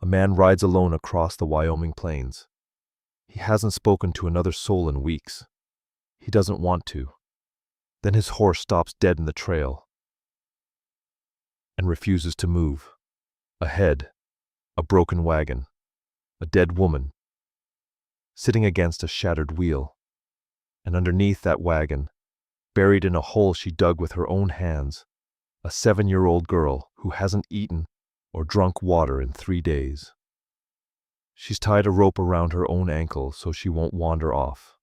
A man rides alone across the Wyoming plains. He hasn't spoken to another soul in weeks. He doesn't want to. Then his horse stops dead in the trail and refuses to move. Ahead, a broken wagon, a dead woman, sitting against a shattered wheel. And underneath that wagon, buried in a hole she dug with her own hands, a 7-year-old girl who hasn't eaten or drunk water in 3 days. She's tied a rope around her own ankle so she won't wander off,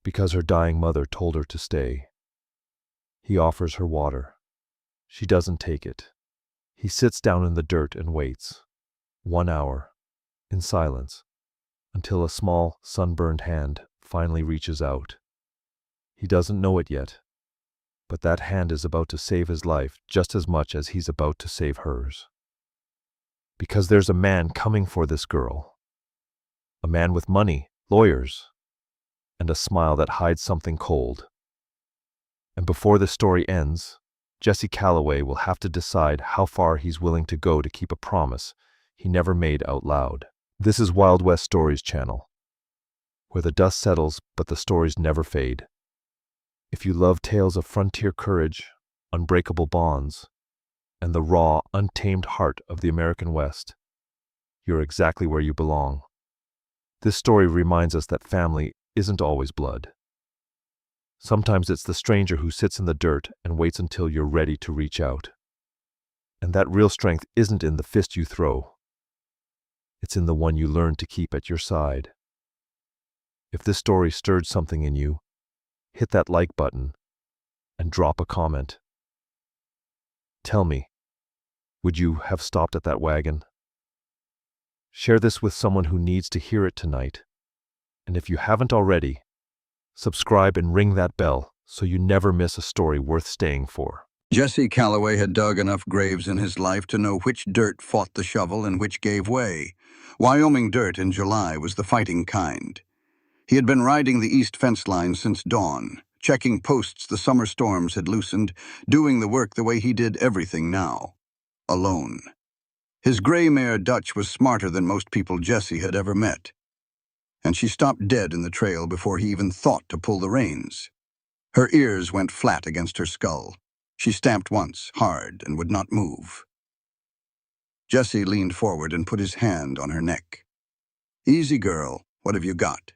because her dying mother told her to stay. He offers her water. She doesn't take it. He sits down in the dirt and waits, 1 hour, in silence, until a small, sunburned hand finally reaches out. He doesn't know it yet, but that hand is about to save his life just as much as he's about to save hers. Because there's a man coming for this girl. A man with money, lawyers, and a smile that hides something cold. And before the story ends, Jesse Calloway will have to decide how far he's willing to go to keep a promise he never made out loud. This is Wild West Stories channel, where the dust settles but the stories never fade. If you love tales of frontier courage, unbreakable bonds, and the raw, untamed heart of the American West, you're exactly where you belong. This story reminds us that family isn't always blood. Sometimes it's the stranger who sits in the dirt and waits until you're ready to reach out. And that real strength isn't in the fist you throw. It's in the one you learn to keep at your side. If this story stirred something in you, hit that like button and drop a comment. Tell me, would you have stopped at that wagon? Share this with someone who needs to hear it tonight. And if you haven't already, subscribe and ring that bell so you never miss a story worth staying for. Jesse Calloway had dug enough graves in his life to know which dirt fought the shovel and which gave way. Wyoming dirt in July was the fighting kind. He had been riding the east fence line since dawn, checking posts the summer storms had loosened, doing the work the way he did everything now, alone. His gray mare Dutch was smarter than most people Jesse had ever met, and she stopped dead in the trail before he even thought to pull the reins. Her ears went flat against her skull. She stamped once, hard, and would not move. Jesse leaned forward and put his hand on her neck. "Easy, girl. What have you got?"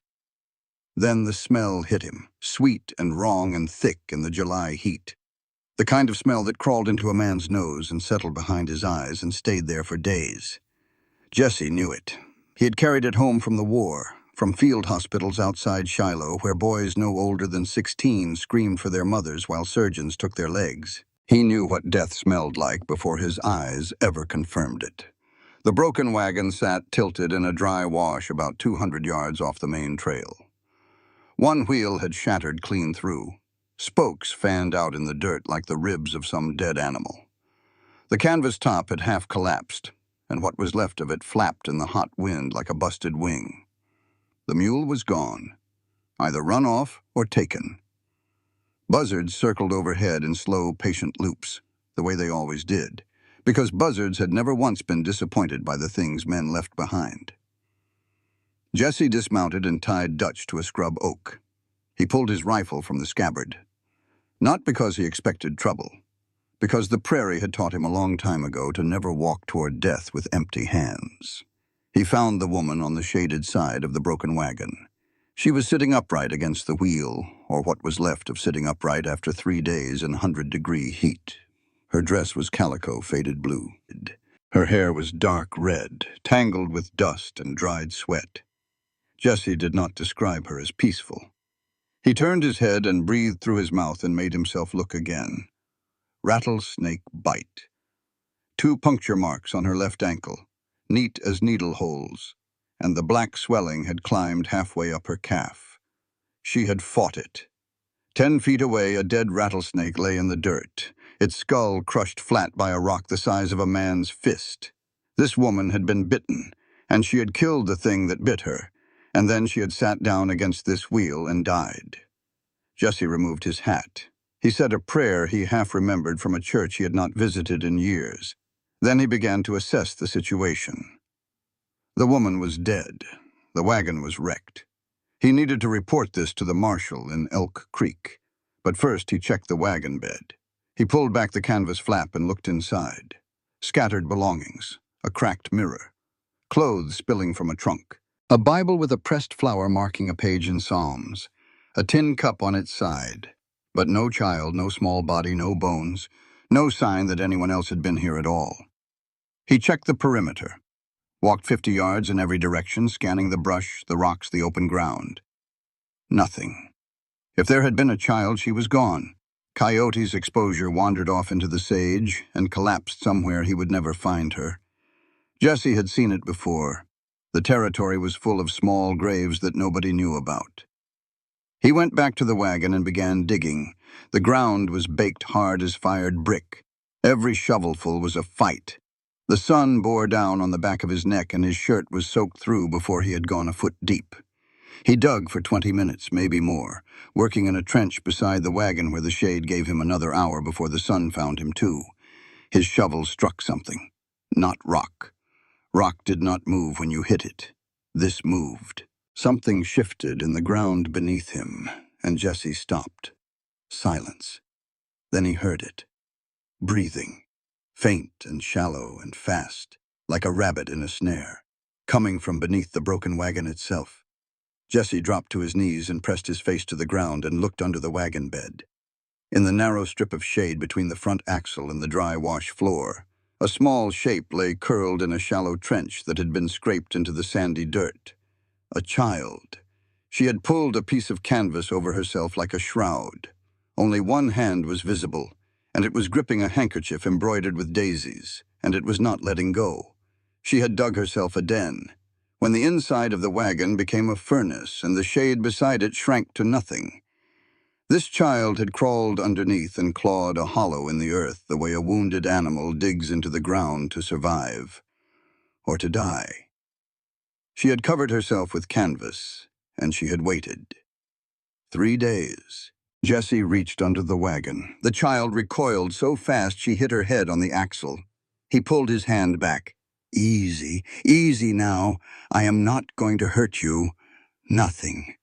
Then the smell hit him, sweet and wrong and thick in the July heat. The kind of smell that crawled into a man's nose and settled behind his eyes and stayed there for days. Jesse knew it. He had carried it home from the war, from field hospitals outside Shiloh, where boys no older than 16 screamed for their mothers while surgeons took their legs. He knew what death smelled like before his eyes ever confirmed it. The broken wagon sat tilted in a dry wash about 200 yards off the main trail. One wheel had shattered clean through. Spokes fanned out in the dirt like the ribs of some dead animal. The canvas top had half collapsed, and what was left of it flapped in the hot wind like a busted wing. The mule was gone, either run off or taken. Buzzards circled overhead in slow, patient loops, the way they always did, because buzzards had never once been disappointed by the things men left behind. Jesse dismounted and tied Dutch to a scrub oak. He pulled his rifle from the scabbard. Not because he expected trouble, because the prairie had taught him a long time ago to never walk toward death with empty hands. He found the woman on the shaded side of the broken wagon. She was sitting upright against the wheel, or what was left of sitting upright after 3 days in 100-degree heat. Her dress was calico faded blue. Her hair was dark red, tangled with dust and dried sweat. Jesse did not describe her as peaceful. He turned his head and breathed through his mouth and made himself look again. Rattlesnake bite. 2 puncture marks on her left ankle, neat as needle holes, and the black swelling had climbed halfway up her calf. She had fought it. 10 feet away, a dead rattlesnake lay in the dirt, its skull crushed flat by a rock the size of a man's fist. This woman had been bitten, and she had killed the thing that bit her, and then she had sat down against this wheel and died. Jesse removed his hat. He said a prayer he half remembered from a church he had not visited in years. Then he began to assess the situation. The woman was dead. The wagon was wrecked. He needed to report this to the marshal in Elk Creek. But first he checked the wagon bed. He pulled back the canvas flap and looked inside. Scattered belongings, a cracked mirror, clothes spilling from a trunk, a Bible with a pressed flower marking a page in Psalms, a tin cup on its side. But no child, no small body, no bones, no sign that anyone else had been here at all. He checked the perimeter, walked 50 yards in every direction, scanning the brush, the rocks, the open ground. Nothing. If there had been a child, she was gone. Coyote's exposure wandered off into the sage and collapsed somewhere he would never find her. Jesse had seen it before. The territory was full of small graves that nobody knew about. He went back to the wagon and began digging. The ground was baked hard as fired brick. Every shovelful was a fight. The sun bore down on the back of his neck and his shirt was soaked through before he had gone a foot deep. He dug for 20 minutes, maybe more, working in a trench beside the wagon where the shade gave him another hour before the sun found him too. His shovel struck something. Not rock. Rock did not move when you hit it. This moved. Something shifted in the ground beneath him, and Jesse stopped. Silence. Then he heard it. Breathing. Faint and shallow and fast, like a rabbit in a snare, coming from beneath the broken wagon itself. Jesse dropped to his knees and pressed his face to the ground and looked under the wagon bed. In the narrow strip of shade between the front axle and the dry wash floor, a small shape lay curled in a shallow trench that had been scraped into the sandy dirt. A child. She had pulled a piece of canvas over herself like a shroud. Only one hand was visible, and it was gripping a handkerchief embroidered with daisies, and it was not letting go. She had dug herself a den, when the inside of the wagon became a furnace and the shade beside it shrank to nothing. This child had crawled underneath and clawed a hollow in the earth the way a wounded animal digs into the ground to survive, or to die. She had covered herself with canvas, and she had waited. 3 days. Jesse reached under the wagon. The child recoiled so fast she hit her head on the axle. He pulled his hand back. Easy, easy now. I am not going to hurt you. Nothing.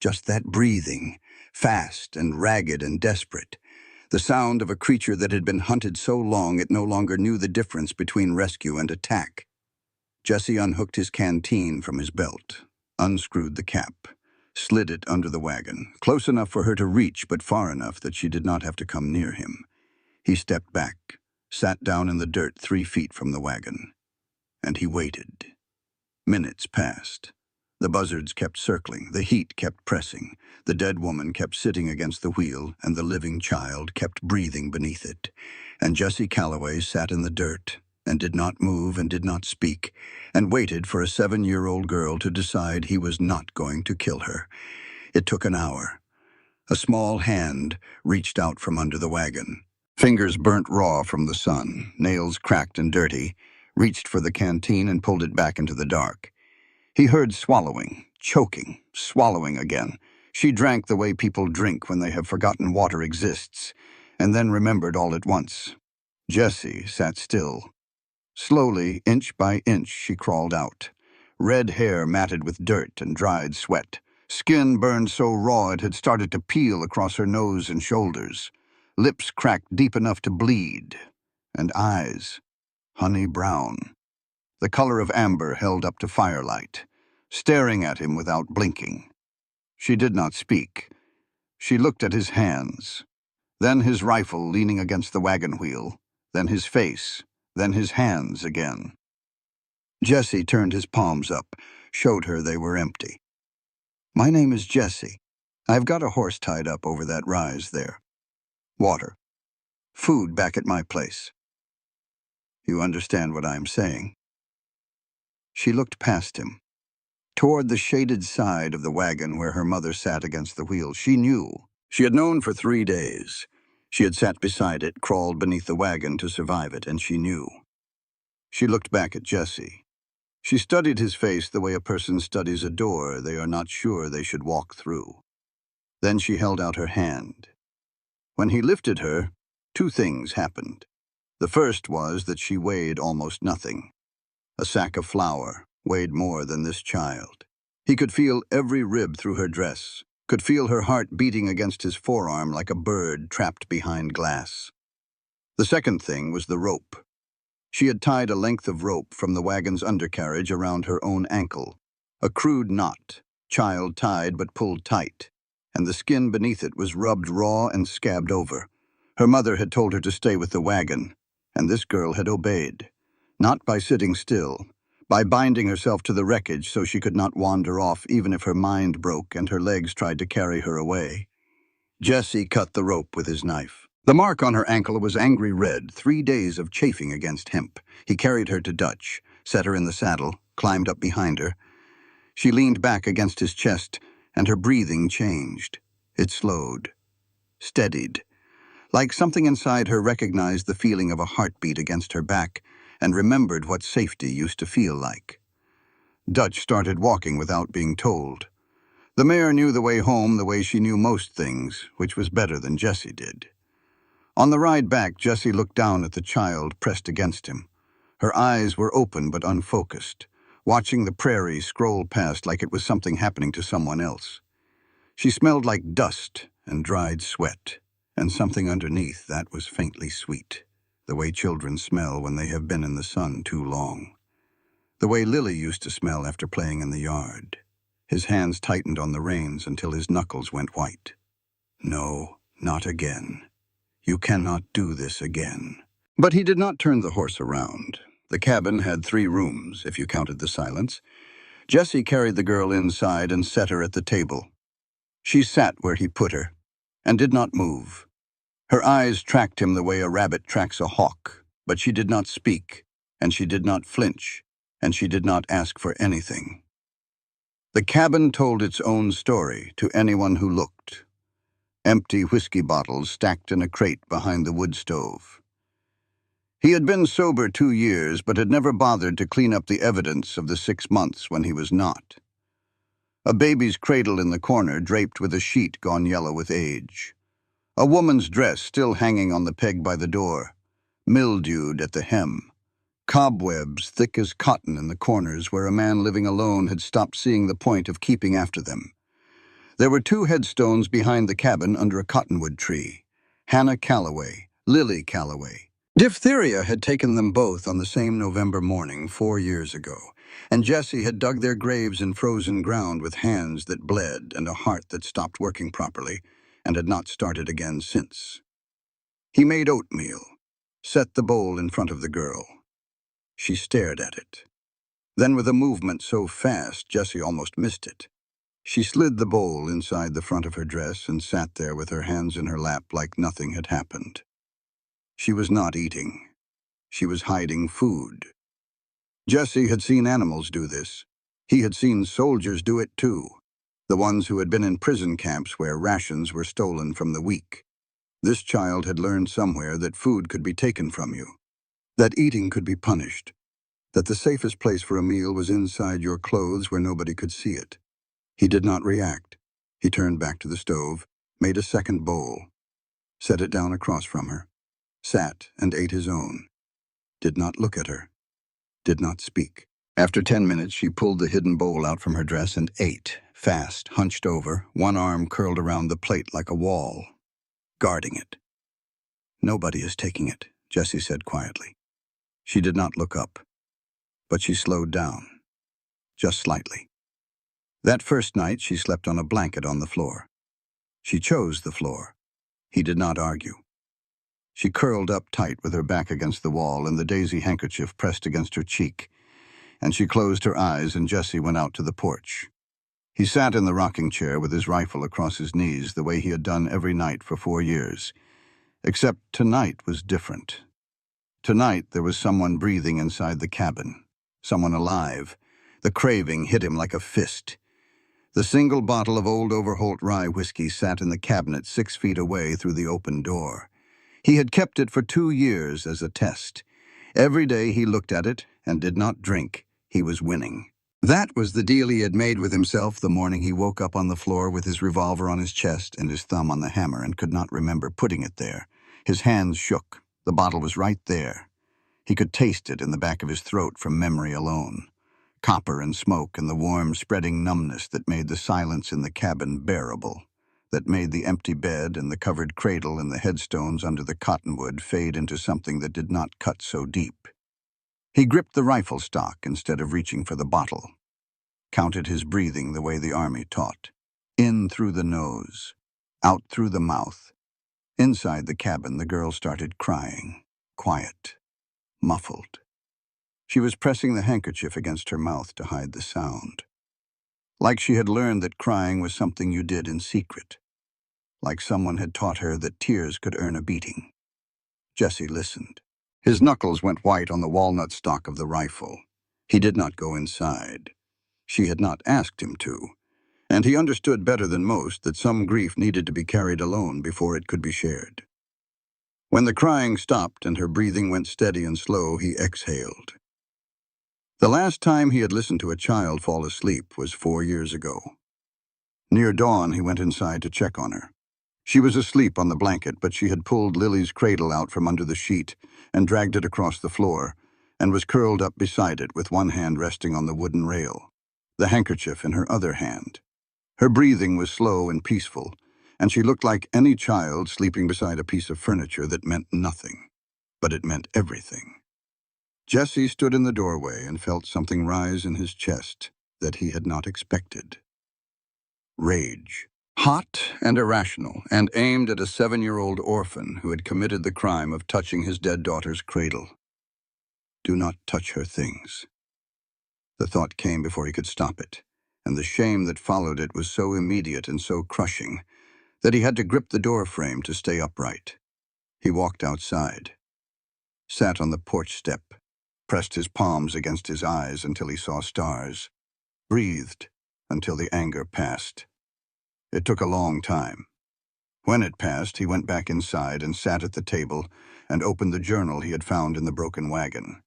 Just that breathing, fast and ragged and desperate. The sound of a creature that had been hunted so long it no longer knew the difference between rescue and attack. Jesse unhooked his canteen from his belt, unscrewed the cap, slid it under the wagon, close enough for her to reach but far enough that she did not have to come near him. He stepped back, sat down in the dirt 3 feet from the wagon, and he waited. Minutes passed. The buzzards kept circling, the heat kept pressing, the dead woman kept sitting against the wheel, and the living child kept breathing beneath it. And Jesse Calloway sat in the dirt, and did not move and did not speak, and waited for a 7-year-old girl to decide he was not going to kill her. It took an hour. A small hand reached out from under the wagon. Fingers burnt raw from the sun, nails cracked and dirty, reached for the canteen and pulled it back into the dark. He heard swallowing, choking, swallowing again. She drank the way people drink when they have forgotten water exists, and then remembered all at once. Jesse sat still. Slowly, inch by inch, she crawled out. Red hair matted with dirt and dried sweat. Skin burned so raw it had started to peel across her nose and shoulders. Lips cracked deep enough to bleed. And eyes, honey brown. The color of amber held up to firelight, staring at him without blinking. She did not speak. She looked at his hands, then his rifle leaning against the wagon wheel, then his face, then his hands again. Jesse turned his palms up, showed her they were empty. My name is Jesse. I've got a horse tied up over that rise there. Water. Food back at my place. You understand what I'm saying? She looked past him, toward the shaded side of the wagon where her mother sat against the wheel. She knew. She had known for 3 days. She had sat beside it, crawled beneath the wagon to survive it, and she knew. She looked back at Jesse. She studied his face the way a person studies a door they are not sure they should walk through. Then she held out her hand. When he lifted her, 2 things happened. The first was that she weighed almost nothing. A sack of flour, weighed more than this child. He could feel every rib through her dress, could feel her heart beating against his forearm like a bird trapped behind glass. The second thing was the rope. She had tied a length of rope from the wagon's undercarriage around her own ankle, a crude knot, child tied but pulled tight, and the skin beneath it was rubbed raw and scabbed over. Her mother had told her to stay with the wagon, and this girl had obeyed, not by sitting still, by binding herself to the wreckage so she could not wander off even if her mind broke and her legs tried to carry her away. Jesse cut the rope with his knife. The mark on her ankle was angry red, 3 days of chafing against hemp. He carried her to Dutch, set her in the saddle, climbed up behind her. She leaned back against his chest, and her breathing changed. It slowed, steadied, like something inside her recognized the feeling of a heartbeat against her back and remembered what safety used to feel like. Dutch started walking without being told. The mare knew the way home the way she knew most things, which was better than Jesse did. On the ride back, Jesse looked down at the child pressed against him. Her eyes were open but unfocused, watching the prairie scroll past like it was something happening to someone else. She smelled like dust and dried sweat, and something underneath that was faintly sweet, the way children smell when they have been in the sun too long. The way Lily used to smell after playing in the yard. His hands tightened on the reins until his knuckles went white. No, not again. You cannot do this again. But he did not turn the horse around. The cabin had 3 rooms, if you counted the silence. Jesse carried the girl inside and set her at the table. She sat where he put her, and did not move. Her eyes tracked him the way a rabbit tracks a hawk, but she did not speak, and she did not flinch, and she did not ask for anything. The cabin told its own story to anyone who looked. Empty whiskey bottles stacked in a crate behind the wood stove. He had been sober 2 years, but had never bothered to clean up the evidence of the 6 months when he was not. A baby's cradle in the corner draped with a sheet gone yellow with age. A woman's dress still hanging on the peg by the door, mildewed at the hem. Cobwebs thick as cotton in the corners where a man living alone had stopped seeing the point of keeping after them. There were 2 headstones behind the cabin under a cottonwood tree. Hannah Calloway, Lily Calloway. Diphtheria had taken them both on the same November morning 4 years ago, and Jesse had dug their graves in frozen ground with hands that bled and a heart that stopped working properly and had not started again since. He made oatmeal, set the bowl in front of the girl. She stared at it. Then with a movement so fast, Jesse almost missed it. She slid the bowl inside the front of her dress and sat there with her hands in her lap like nothing had happened. She was not eating. She was hiding food. Jesse had seen animals do this. He had seen soldiers do it too, the ones who had been in prison camps where rations were stolen from the weak. This child had learned somewhere that food could be taken from you, that eating could be punished, that the safest place for a meal was inside your clothes where nobody could see it. He did not react. He turned back to the stove, made a second bowl, set it down across from her, sat and ate his own, did not look at her, did not speak. After 10 minutes, she pulled the hidden bowl out from her dress and ate, fast, hunched over, one arm curled around the plate like a wall, guarding it. Nobody is taking it, Jesse said quietly. She did not look up, but she slowed down, just slightly. That first night, she slept on a blanket on the floor. She chose the floor. He did not argue. She curled up tight with her back against the wall and the daisy handkerchief pressed against her cheek, and she closed her eyes and Jesse went out to the porch. He sat in the rocking chair with his rifle across his knees the way he had done every night for 4 years. Except tonight was different. Tonight there was someone breathing inside the cabin, someone alive. The craving hit him like a fist. The single bottle of old Overholt rye whiskey sat in the cabinet 6 feet away through the open door. He had kept it for 2 years as a test. Every day he looked at it and did not drink. He was winning. That was the deal he had made with himself the morning he woke up on the floor with his revolver on his chest and his thumb on the hammer and could not remember putting it there. His hands shook. The bottle was right there. He could taste it in the back of his throat from memory alone. copper and smoke and the warm, spreading numbness that made the silence in the cabin bearable, that made the empty bed and the covered cradle and the headstones under the cottonwood fade into something that did not cut so deep. He gripped the rifle stock instead of reaching for the bottle, counted his breathing the way the army taught. In through the nose, out through the mouth. Inside the cabin, the girl started crying, quiet, muffled. She was pressing the handkerchief against her mouth to hide the sound. Like she had learned that crying was something you did in secret. Like someone had taught her that tears could earn a beating. Jesse listened. His knuckles went white on the walnut stock of the rifle. He did not go inside. She had not asked him to, and he understood better than most that some grief needed to be carried alone before it could be shared. When the crying stopped and her breathing went steady and slow, he exhaled. The last time he had listened to a child fall asleep was 4 years ago. Near dawn, he went inside to check on her. She was asleep on the blanket, but she had pulled Lily's cradle out from under the sheet and dragged it across the floor, and was curled up beside it with one hand resting on the wooden rail, the handkerchief in her other hand. Her breathing was slow and peaceful, and she looked like any child sleeping beside a piece of furniture that meant nothing, but it meant everything. Jesse stood in the doorway and felt something rise in his chest that he had not expected. Rage. Hot and irrational, and aimed at a 7-year-old orphan who had committed the crime of touching his dead daughter's cradle. Do not touch her things. The thought came before he could stop it, and the shame that followed it was so immediate and so crushing that he had to grip the door frame to stay upright. He walked outside, sat on the porch step, pressed his palms against his eyes until he saw stars, breathed until the anger passed. It took a long time. When it passed, he went back inside and sat at the table and opened the journal he had found in the broken wagon.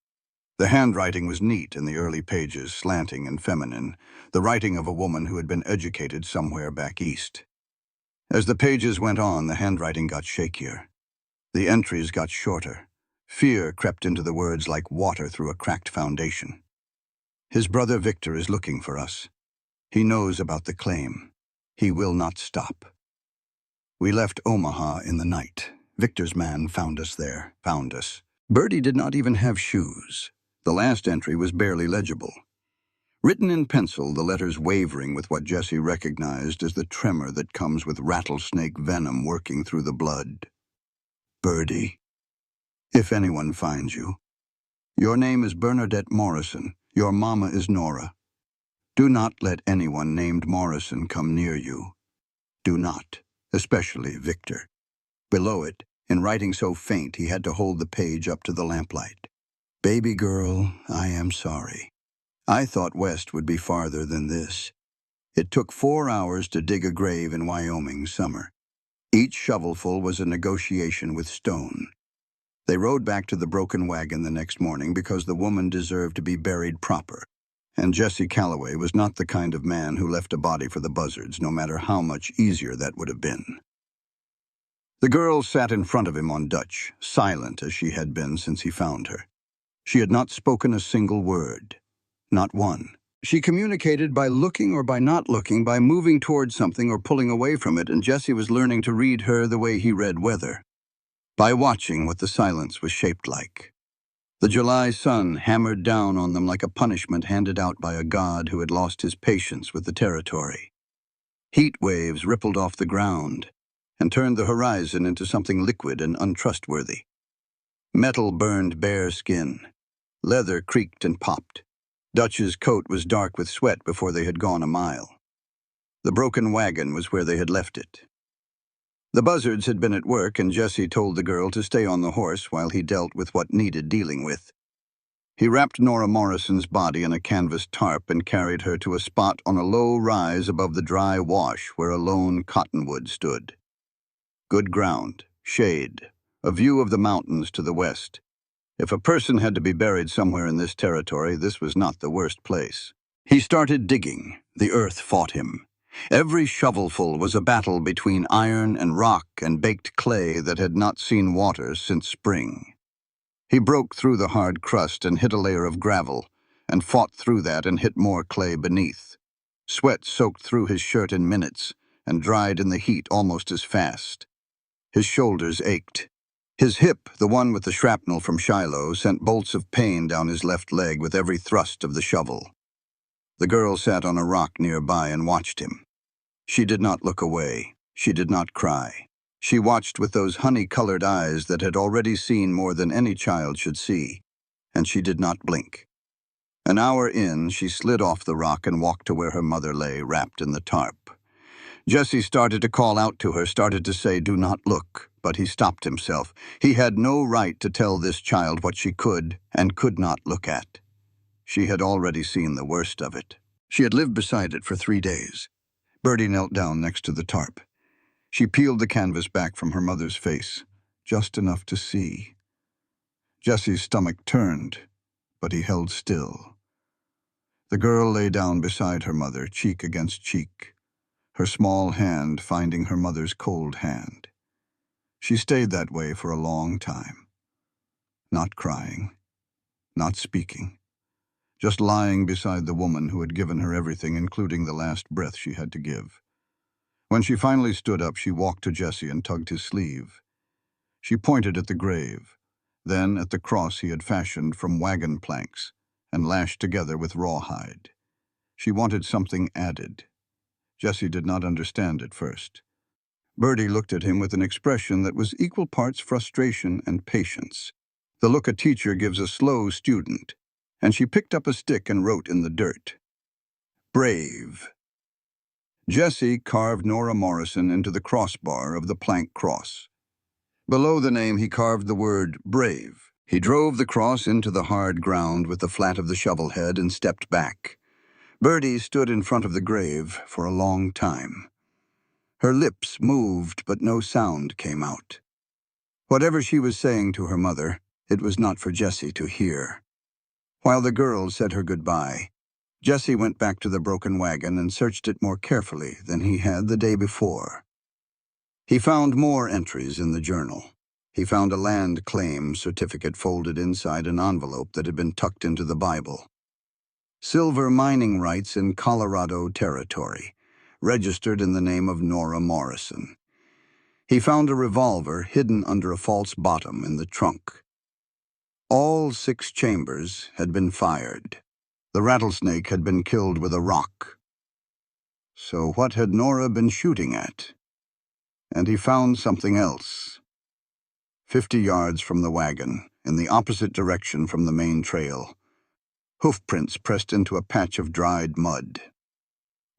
The handwriting was neat in the early pages, slanting and feminine, the writing of a woman who had been educated somewhere back east. As the pages went on, the handwriting got shakier. The entries got shorter. Fear crept into the words like water through a cracked foundation. His brother Victor is looking for us. He knows about the claim. He will not stop. We left Omaha in the night. Victor's man found us there, found us. Birdie did not even have shoes. The last entry was barely legible. Written in pencil, the letters wavering with what Jesse recognized as the tremor that comes with rattlesnake venom working through the blood. Birdie, if anyone finds you, your name is Bernadette Morrison. Your mama is Nora. Do not let anyone named Morrison come near you. Do not, especially Victor. Below it, in writing so faint he had to hold the page up to the lamplight. Baby girl, I am sorry. I thought west would be farther than this. It took 4 hours to dig a grave in Wyoming summer. Each shovelful was a negotiation with stone. They rode back to the broken wagon the next morning because the woman deserved to be buried proper. And Jesse Calloway was not the kind of man who left a body for the buzzards, no matter how much easier that would have been. The girl sat in front of him on Dutch, silent as she had been since he found her. She had not spoken a single word. Not one. She communicated by looking or by not looking, by moving towards something or pulling away from it, and Jesse was learning to read her the way he read weather. By watching what the silence was shaped like. The July sun hammered down on them like a punishment handed out by a god who had lost his patience with the territory. Heat waves rippled off the ground and turned the horizon into something liquid and untrustworthy. Metal burned bare skin. Leather creaked and popped. Dutch's coat was dark with sweat before they had gone a mile. The broken wagon was where they had left it. The buzzards had been at work, and Jesse told the girl to stay on the horse while he dealt with what needed dealing with. He wrapped Nora Morrison's body in a canvas tarp and carried her to a spot on a low rise above the dry wash where a lone cottonwood stood. Good ground, shade, a view of the mountains to the west. If a person had to be buried somewhere in this territory, this was not the worst place. He started digging. The earth fought him. Every shovelful was a battle between iron and rock and baked clay that had not seen water since spring. He broke through the hard crust and hit a layer of gravel, and fought through that and hit more clay beneath. Sweat soaked through his shirt in minutes and dried in the heat almost as fast. His shoulders ached. His hip, the one with the shrapnel from Shiloh, sent bolts of pain down his left leg with every thrust of the shovel. The girl sat on a rock nearby and watched him. She did not look away. She did not cry. She watched with those honey-colored eyes that had already seen more than any child should see, and she did not blink. An hour in, she slid off the rock and walked to where her mother lay, wrapped in the tarp. Jesse started to call out to her, started to say, "Do not look," but he stopped himself. He had no right to tell this child what she could and could not look at. She had already seen the worst of it. She had lived beside it for 3 days. Bertie knelt down next to the tarp. She peeled the canvas back from her mother's face, just enough to see. Jesse's stomach turned, but he held still. The girl lay down beside her mother, cheek against cheek, her small hand finding her mother's cold hand. She stayed that way for a long time, not crying, not speaking, just lying beside the woman who had given her everything, including the last breath she had to give. When she finally stood up, she walked to Jesse and tugged his sleeve. She pointed at the grave, then at the cross he had fashioned from wagon planks and lashed together with rawhide. She wanted something added. Jesse did not understand at first. Bertie looked at him with an expression that was equal parts frustration and patience, the look a teacher gives a slow student, and she picked up a stick and wrote in the dirt, "Brave." Jesse carved Nora Morrison into the crossbar of the plank cross. Below the name he carved the word "brave." He drove the cross into the hard ground with the flat of the shovel head and stepped back. Bertie stood in front of the grave for a long time. Her lips moved, but no sound came out. Whatever she was saying to her mother, it was not for Jesse to hear. While the girl said her goodbye, Jesse went back to the broken wagon and searched it more carefully than he had the day before. He found more entries in the journal. He found a land claim certificate folded inside an envelope that had been tucked into the Bible. Silver mining rights in Colorado Territory, registered in the name of Nora Morrison. He found a revolver hidden under a false bottom in the trunk. All 6 chambers had been fired. The rattlesnake had been killed with a rock. So what had Nora been shooting at? And he found something else. 50 yards from the wagon, in the opposite direction from the main trail, hoofprints pressed into a patch of dried mud.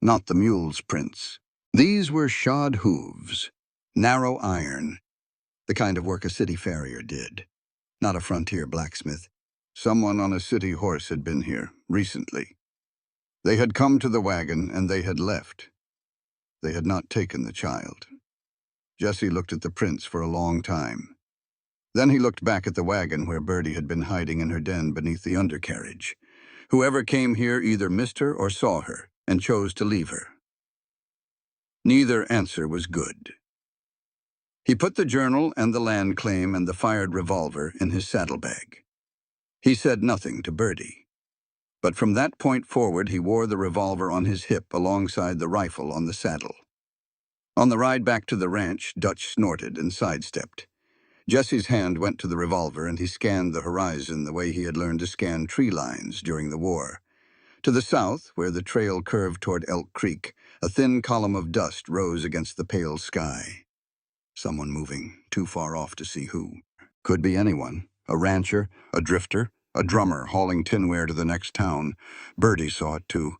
Not the mule's prints. These were shod hooves, narrow iron, the kind of work a city farrier did, not a frontier blacksmith. Someone on a city horse had been here, recently. They had come to the wagon and they had left. They had not taken the child. Jesse looked at the prints for a long time. Then he looked back at the wagon where Bertie had been hiding in her den beneath the undercarriage. Whoever came here either missed her or saw her and chose to leave her. Neither answer was good. He put the journal and the land claim and the fired revolver in his saddlebag. He said nothing to Bertie. But from that point forward, he wore the revolver on his hip alongside the rifle on the saddle. On the ride back to the ranch, Dutch snorted and sidestepped. Jesse's hand went to the revolver and he scanned the horizon the way he had learned to scan tree lines during the war. To the south, where the trail curved toward Elk Creek, a thin column of dust rose against the pale sky. Someone moving, too far off to see who. Could be anyone. A rancher, a drifter, a drummer hauling tinware to the next town. Bertie saw it too.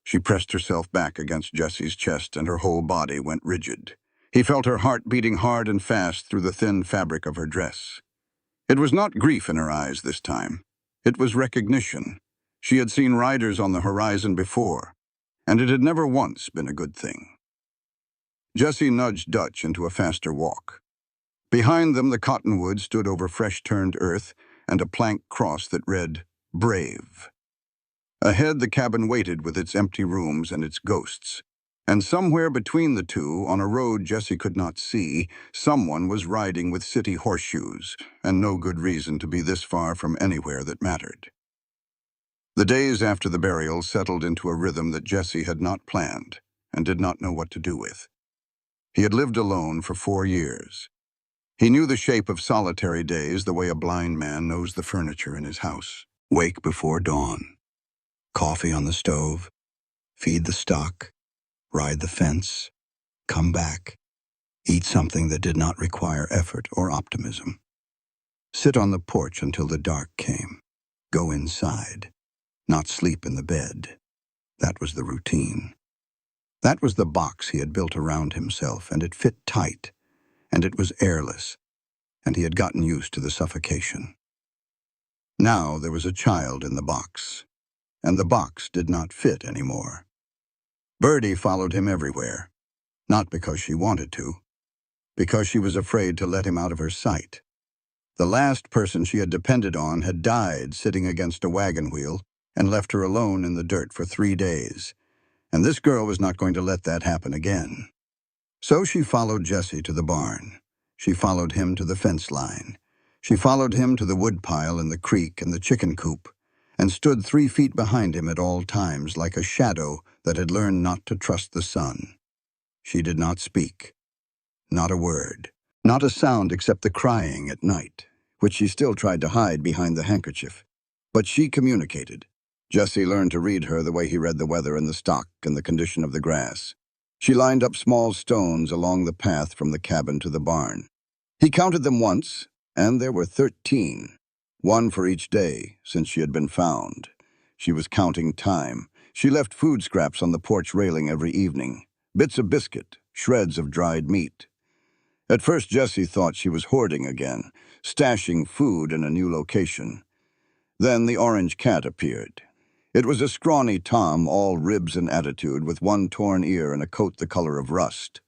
She pressed herself back against Jesse's chest and her whole body went rigid. He felt her heart beating hard and fast through the thin fabric of her dress. It was not grief in her eyes this time. It was recognition. She had seen riders on the horizon before, and it had never once been a good thing. Jesse nudged Dutch into a faster walk. Behind them, the cottonwood stood over fresh-turned earth and a plank cross that read, "Brave." Ahead, the cabin waited with its empty rooms and its ghosts. And somewhere between the two, on a road Jesse could not see, someone was riding with city horseshoes, and no good reason to be this far from anywhere that mattered. The days after the burial settled into a rhythm that Jesse had not planned and did not know what to do with. He had lived alone for 4 years. He knew the shape of solitary days the way a blind man knows the furniture in his house. Wake before dawn, coffee on the stove, feed the stock, ride the fence, come back, eat something that did not require effort or optimism. Sit on the porch until the dark came. Go inside, not sleep in the bed. That was the routine. That was the box he had built around himself, and it fit tight, and it was airless, and he had gotten used to the suffocation. Now there was a child in the box, and the box did not fit anymore. Birdie followed him everywhere, not because she wanted to, because she was afraid to let him out of her sight. The last person she had depended on had died sitting against a wagon wheel and left her alone in the dirt for 3 days, and this girl was not going to let that happen again. So she followed Jesse to the barn. She followed him to the fence line. She followed him to the woodpile and the creek and the chicken coop, and stood 3 feet behind him at all times like a shadow that had learned not to trust the sun. She did not speak. Not a word. Not a sound except the crying at night, which she still tried to hide behind the handkerchief. But she communicated. Jesse learned to read her the way he read the weather and the stock and the condition of the grass. She lined up small stones along the path from the cabin to the barn. He counted them once, and there were 13, 1 for each day since she had been found. She was counting time. She left food scraps on the porch railing every evening, bits of biscuit, shreds of dried meat. At first, Jesse thought she was hoarding again, stashing food in a new location. Then the orange cat appeared. It was a scrawny Tom, all ribs and attitude, with 1 torn ear and a coat the color of rust.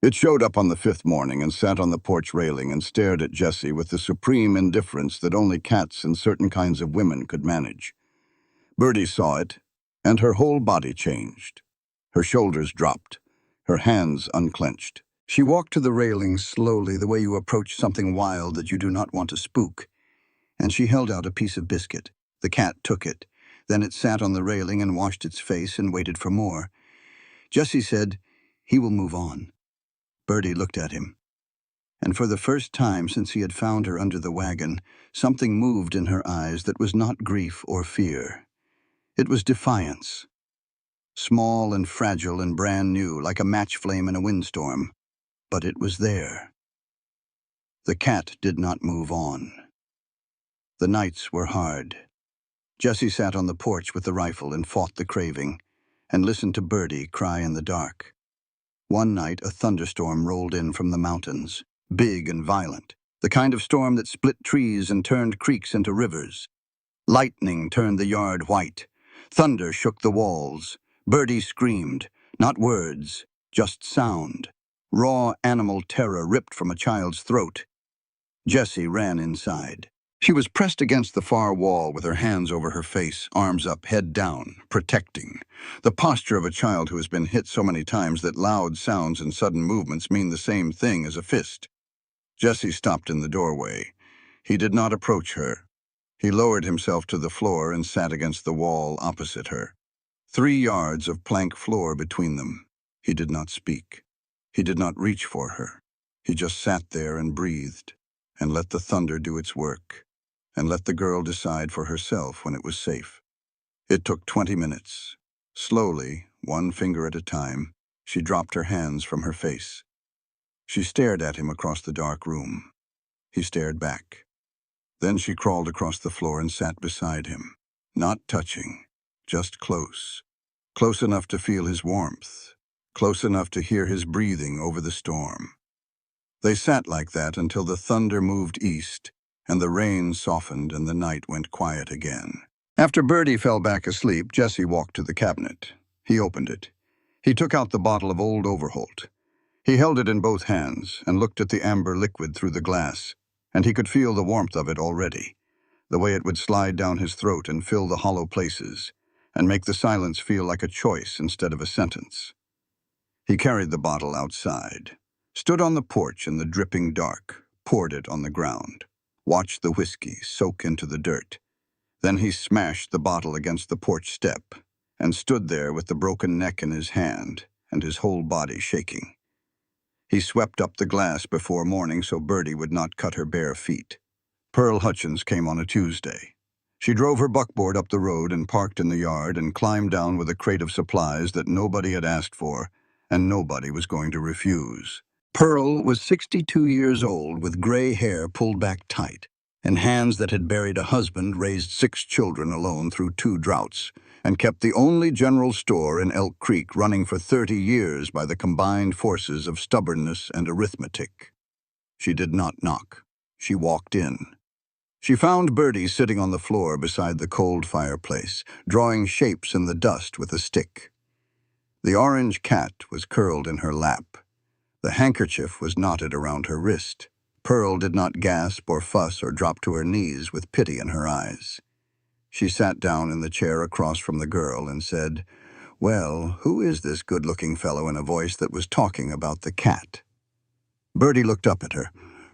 It showed up on the 5th morning and sat on the porch railing and stared at Jesse with the supreme indifference that only cats and certain kinds of women could manage. Birdie saw it, and her whole body changed. Her shoulders dropped, her hands unclenched. She walked to the railing slowly, the way you approach something wild that you do not want to spook, and she held out a piece of biscuit. The cat took it. Then it sat on the railing and washed its face and waited for more. Jesse said, "He will move on." Birdie looked at him, and for the first time since he had found her under the wagon, something moved in her eyes that was not grief or fear. It was defiance. Small and fragile and brand new, like a match flame in a windstorm, but it was there. The cat did not move on. The nights were hard. Jesse sat on the porch with the rifle and fought the craving, and listened to Birdie cry in the dark. One night, a thunderstorm rolled in from the mountains, big and violent, the kind of storm that split trees and turned creeks into rivers. Lightning turned the yard white. Thunder shook the walls. Birdie screamed, not words, just sound. Raw animal terror ripped from a child's throat. Jesse ran inside. She was pressed against the far wall with her hands over her face, arms up, head down, protecting. The posture of a child who has been hit so many times that loud sounds and sudden movements mean the same thing as a fist. Jesse stopped in the doorway. He did not approach her. He lowered himself to the floor and sat against the wall opposite her. 3 yards of plank floor between them. He did not speak. He did not reach for her. He just sat there and breathed, and let the thunder do its work, and let the girl decide for herself when it was safe. It took 20 minutes. Slowly, 1 finger at a time, she dropped her hands from her face. She stared at him across the dark room. He stared back. Then she crawled across the floor and sat beside him, not touching, just close. Close enough to feel his warmth, close enough to hear his breathing over the storm. They sat like that until the thunder moved east, and the rain softened and the night went quiet again. After Birdie fell back asleep, Jesse walked to the cabinet. He opened it. He took out the bottle of Old Overholt. He held it in both hands and looked at the amber liquid through the glass, and he could feel the warmth of it already, the way it would slide down his throat and fill the hollow places, and make the silence feel like a choice instead of a sentence. He carried the bottle outside, stood on the porch in the dripping dark, poured it on the ground, watched the whiskey soak into the dirt, Then he smashed the bottle against the porch step and stood there with the broken neck in his hand and his whole body shaking. He swept up the glass before morning so Bertie would not cut her bare feet. Pearl Hutchins came on a Tuesday. She drove her buckboard up the road and parked in the yard and climbed down with a crate of supplies that nobody had asked for and nobody was going to refuse. Pearl was 62 years old with gray hair pulled back tight and hands that had buried a husband, raised 6 children alone through 2 droughts, and kept the only general store in Elk Creek running for 30 years by the combined forces of stubbornness and arithmetic. She did not knock. She walked in. She found Bertie sitting on the floor beside the cold fireplace, drawing shapes in the dust with a stick. The orange cat was curled in her lap. The handkerchief was knotted around her wrist. Pearl did not gasp or fuss or drop to her knees with pity in her eyes. She sat down in the chair across from the girl and said, "Well, who is this good-looking fellow?" in a voice that was talking about the cat. Bertie looked up at her.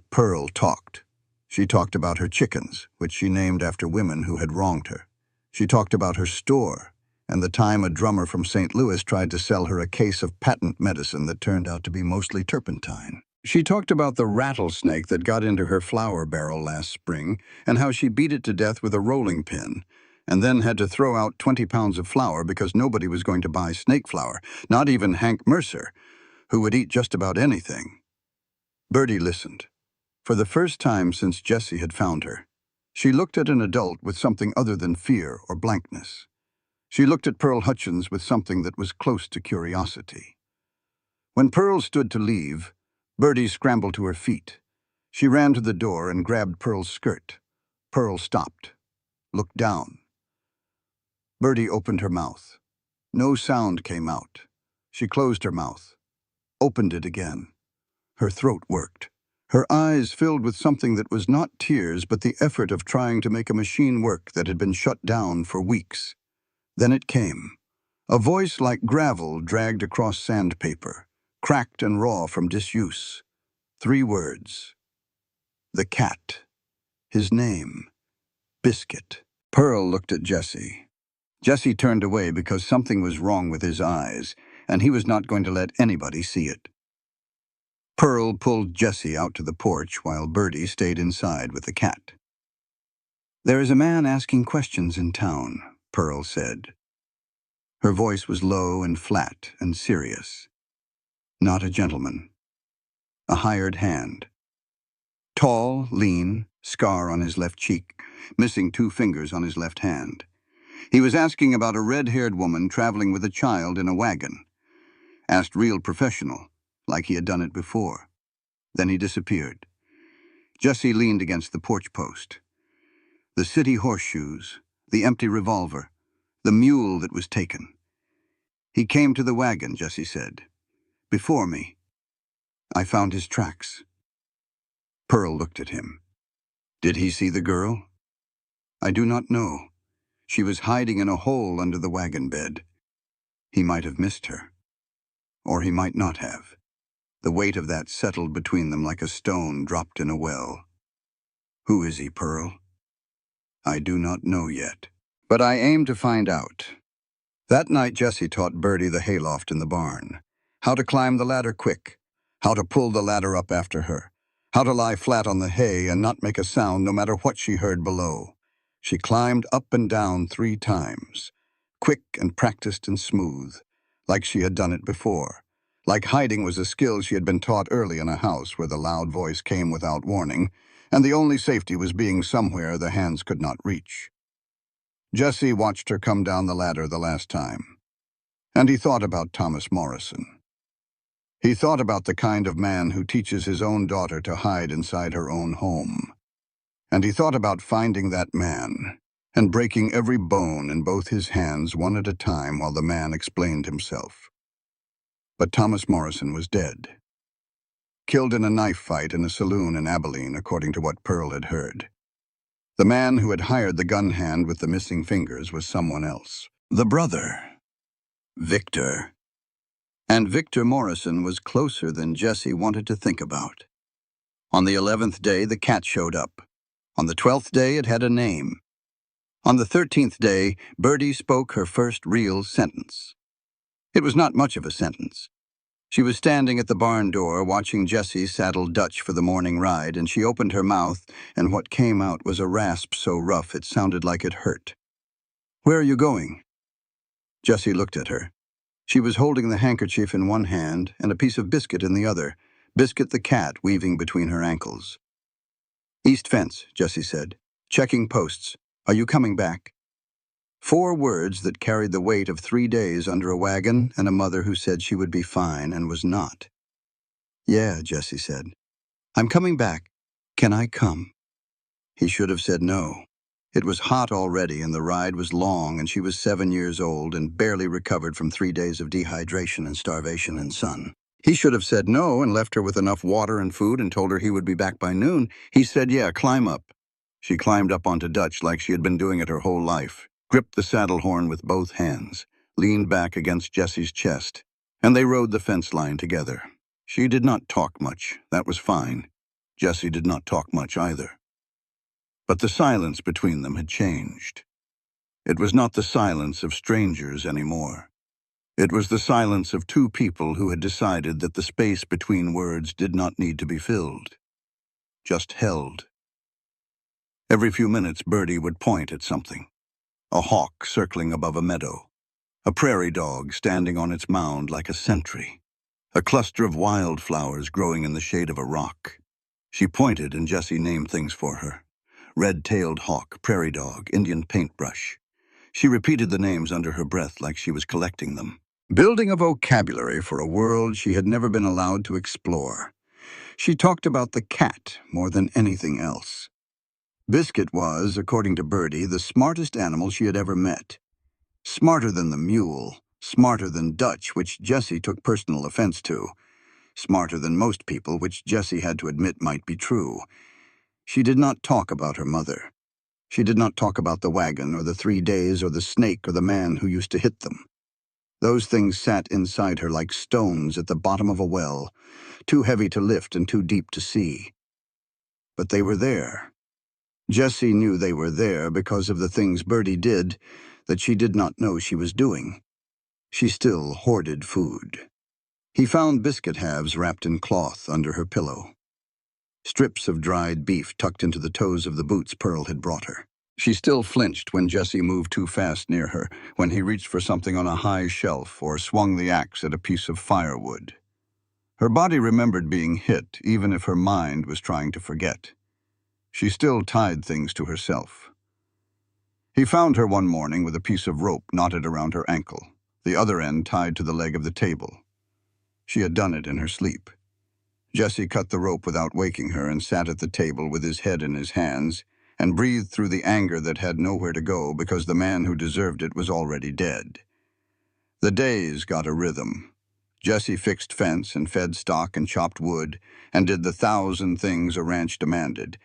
Pearl talked. She talked about her chickens, which she named after women who had wronged her. She talked about her store, and the time a drummer from St. Louis tried to sell her a case of patent medicine that turned out to be mostly turpentine. She talked about the rattlesnake that got into her flour barrel last spring and how she beat it to death with a rolling pin and then had to throw out 20 pounds of flour because nobody was going to buy snake flour, not even Hank Mercer, who would eat just about anything. Bertie listened. For the first time since Jessie had found her, she looked at an adult with something other than fear or blankness. She looked at Pearl Hutchins with something that was close to curiosity. When Pearl stood to leave, Bertie scrambled to her feet. She ran to the door and grabbed Pearl's skirt. Pearl stopped, looked down. Bertie opened her mouth. No sound came out. She closed her mouth, opened it again. Her throat worked. Her eyes filled with something that was not tears but the effort of trying to make a machine work that had been shut down for weeks. Then it came. A voice like gravel dragged across sandpaper, cracked and raw from disuse. 3 words. The cat. His name. Biscuit. Pearl looked at Jessie. Jessie turned away because something was wrong with his eyes, and he was not going to let anybody see it. Pearl pulled Jessie out to the porch while Bertie stayed inside with the cat. "There is a man asking questions in town," Pearl said. Her voice was low and flat and serious. Not a gentleman. A hired hand. Tall, lean, scar on his left cheek, missing 2 fingers on his left hand. He was asking about a red-haired woman traveling with a child in a wagon. Asked real professional, like he had done it before. Then he disappeared. Jessie leaned against the porch post. The city horseshoes, the empty revolver, the mule that was taken. "He came to the wagon," Jessie said. "Before me. I found his tracks." Pearl looked at him. "Did he see the girl?" "I do not know. She was hiding in a hole under the wagon bed. He might have missed her. Or he might not have. The weight of that settled between them like a stone dropped in a well." "Who is he, Pearl?" "I do not know yet. But I aim to find out." That night Jessie taught Bertie the hayloft in the barn. How to climb the ladder quick. How to pull the ladder up after her. How to lie flat on the hay and not make a sound no matter what she heard below. She climbed up and down 3 times. Quick and practiced and smooth. Like she had done it before. Like hiding was a skill she had been taught early in a house where the loud voice came without warning, and the only safety was being somewhere the hands could not reach. Jessie watched her come down the ladder the last time, and he thought about Thomas Morrison. He thought about the kind of man who teaches his own daughter to hide inside her own home. And he thought about finding that man and breaking every bone in both his hands one at a time while the man explained himself. But Thomas Morrison was dead. Killed in a knife fight in a saloon in Abilene, according to what Pearl had heard. The man who had hired the gun hand with the missing fingers was someone else. The brother. Victor. And Victor Morrison was closer than Jessie wanted to think about. On the 11th day, the cat showed up. On the 12th day, it had a name. On the 13th day, Bertie spoke her first real sentence. It was not much of a sentence. She was standing at the barn door watching Jessie saddle Dutch for the morning ride, and she opened her mouth, and what came out was a rasp so rough it sounded like it hurt. "Where are you going?" Jessie looked at her. She was holding the handkerchief in one hand and a piece of Biscuit in the other, Biscuit the cat weaving between her ankles. "East fence," Jessie said. "Checking posts. Are you coming back?" 4 words that carried the weight of 3 days under a wagon and a mother who said she would be fine and was not. "Yeah," Jessie said. "I'm coming back. Can I come?" He should have said no. It was hot already, and the ride was long, and she was 7 years old and barely recovered from 3 days of dehydration and starvation and sun. He should have said no and left her with enough water and food and told her he would be back by noon. He said, "Yeah, climb up." She climbed up onto Dutch like she had been doing it her whole life, gripped the saddle horn with both hands, leaned back against Jessie's chest, and they rode the fence line together. She did not talk much. That was fine. Jessie did not talk much either. But the silence between them had changed. It was not the silence of strangers anymore. It was the silence of 2 people who had decided that the space between words did not need to be filled, just held. Every few minutes, Bertie would point at something. A hawk circling above a meadow, a prairie dog standing on its mound like a sentry, a cluster of wildflowers growing in the shade of a rock. She pointed and Jessie named things for her. Red-tailed hawk, prairie dog, Indian paintbrush. She repeated the names under her breath like she was collecting them, building a vocabulary for a world she had never been allowed to explore. She talked about the cat more than anything else. Biscuit was, according to Bertie, the smartest animal she had ever met. Smarter than the mule, smarter than Dutch, which Jessie took personal offense to. Smarter than most people, which Jessie had to admit might be true. She did not talk about her mother. She did not talk about the wagon or the 3 days or the snake or the man who used to hit them. Those things sat inside her like stones at the bottom of a well, too heavy to lift and too deep to see. But they were there. Jessie knew they were there because of the things Bertie did that she did not know she was doing. She still hoarded food. He found biscuit halves wrapped in cloth under her pillow. Strips of dried beef tucked into the toes of the boots Pearl had brought her. She still flinched when Jessie moved too fast near her, when he reached for something on a high shelf or swung the axe at a piece of firewood. Her body remembered being hit, even if her mind was trying to forget. She still tied things to herself. He found her one morning with a piece of rope knotted around her ankle, the other end tied to the leg of the table. She had done it in her sleep. Jessie cut the rope without waking her and sat at the table with his head in his hands and breathed through the anger that had nowhere to go because the man who deserved it was already dead. The days got a rhythm. Jessie fixed fence and fed stock and chopped wood and did the 1,000 things a ranch demanded,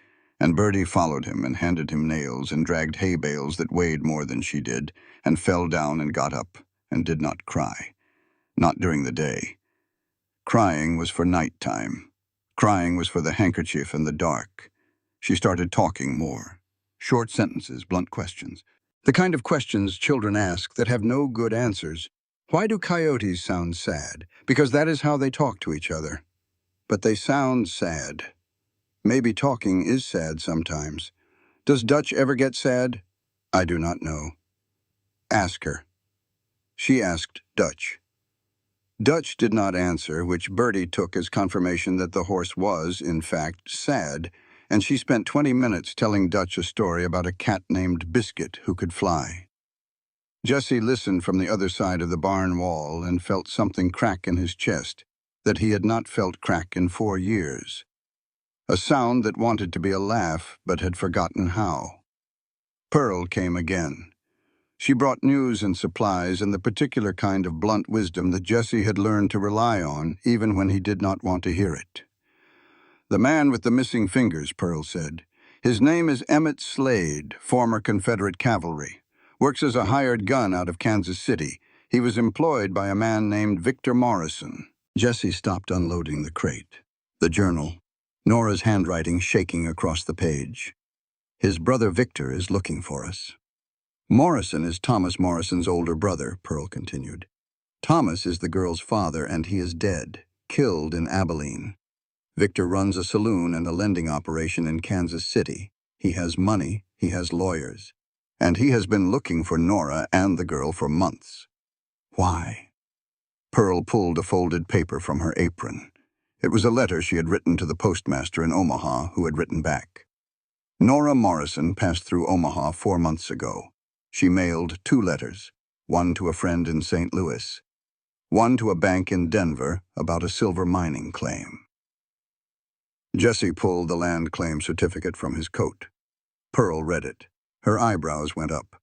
and Bertie followed him and handed him nails and dragged hay bales that weighed more than she did and fell down and got up and did not cry. Not during the day. Crying was for nighttime. Crying was for the handkerchief and the dark. She started talking more. Short sentences, blunt questions. The kind of questions children ask that have no good answers. Why do coyotes sound sad? Because that is how they talk to each other. But they sound sad. Maybe talking is sad sometimes. Does Dutch ever get sad? I do not know. Ask her. She asked Dutch. Dutch did not answer, which Bertie took as confirmation that the horse was, in fact, sad, and she spent 20 minutes telling Dutch a story about a cat named Biscuit who could fly. Jessie listened from the other side of the barn wall and felt something crack in his chest that he had not felt crack in 4 years. A sound that wanted to be a laugh but had forgotten how. Pearl came again. She brought news and supplies and the particular kind of blunt wisdom that Jessie had learned to rely on even when he did not want to hear it. "The man with the missing fingers," Pearl said. "His name is Emmett Slade, former Confederate cavalry. Works as a hired gun out of Kansas City. He was employed by a man named Victor Morrison." Jessie stopped unloading the crate. The journal, Nora's handwriting shaking across the page. "His brother Victor is looking for us." Morrison is Thomas Morrison's older brother, Pearl continued. Thomas is the girl's father, and he is dead, killed in Abilene. Victor runs a saloon and a lending operation in Kansas City. He has money, he has lawyers, and he has been looking for Nora and the girl for months. Why? Pearl pulled a folded paper from her apron. It was a letter she had written to the postmaster in Omaha, who had written back. Nora Morrison passed through Omaha 4 months ago. She mailed 2 letters, one to a friend in St. Louis, one to a bank in Denver about a silver mining claim. Jesse pulled the land claim certificate from his coat. Pearl read it. Her eyebrows went up.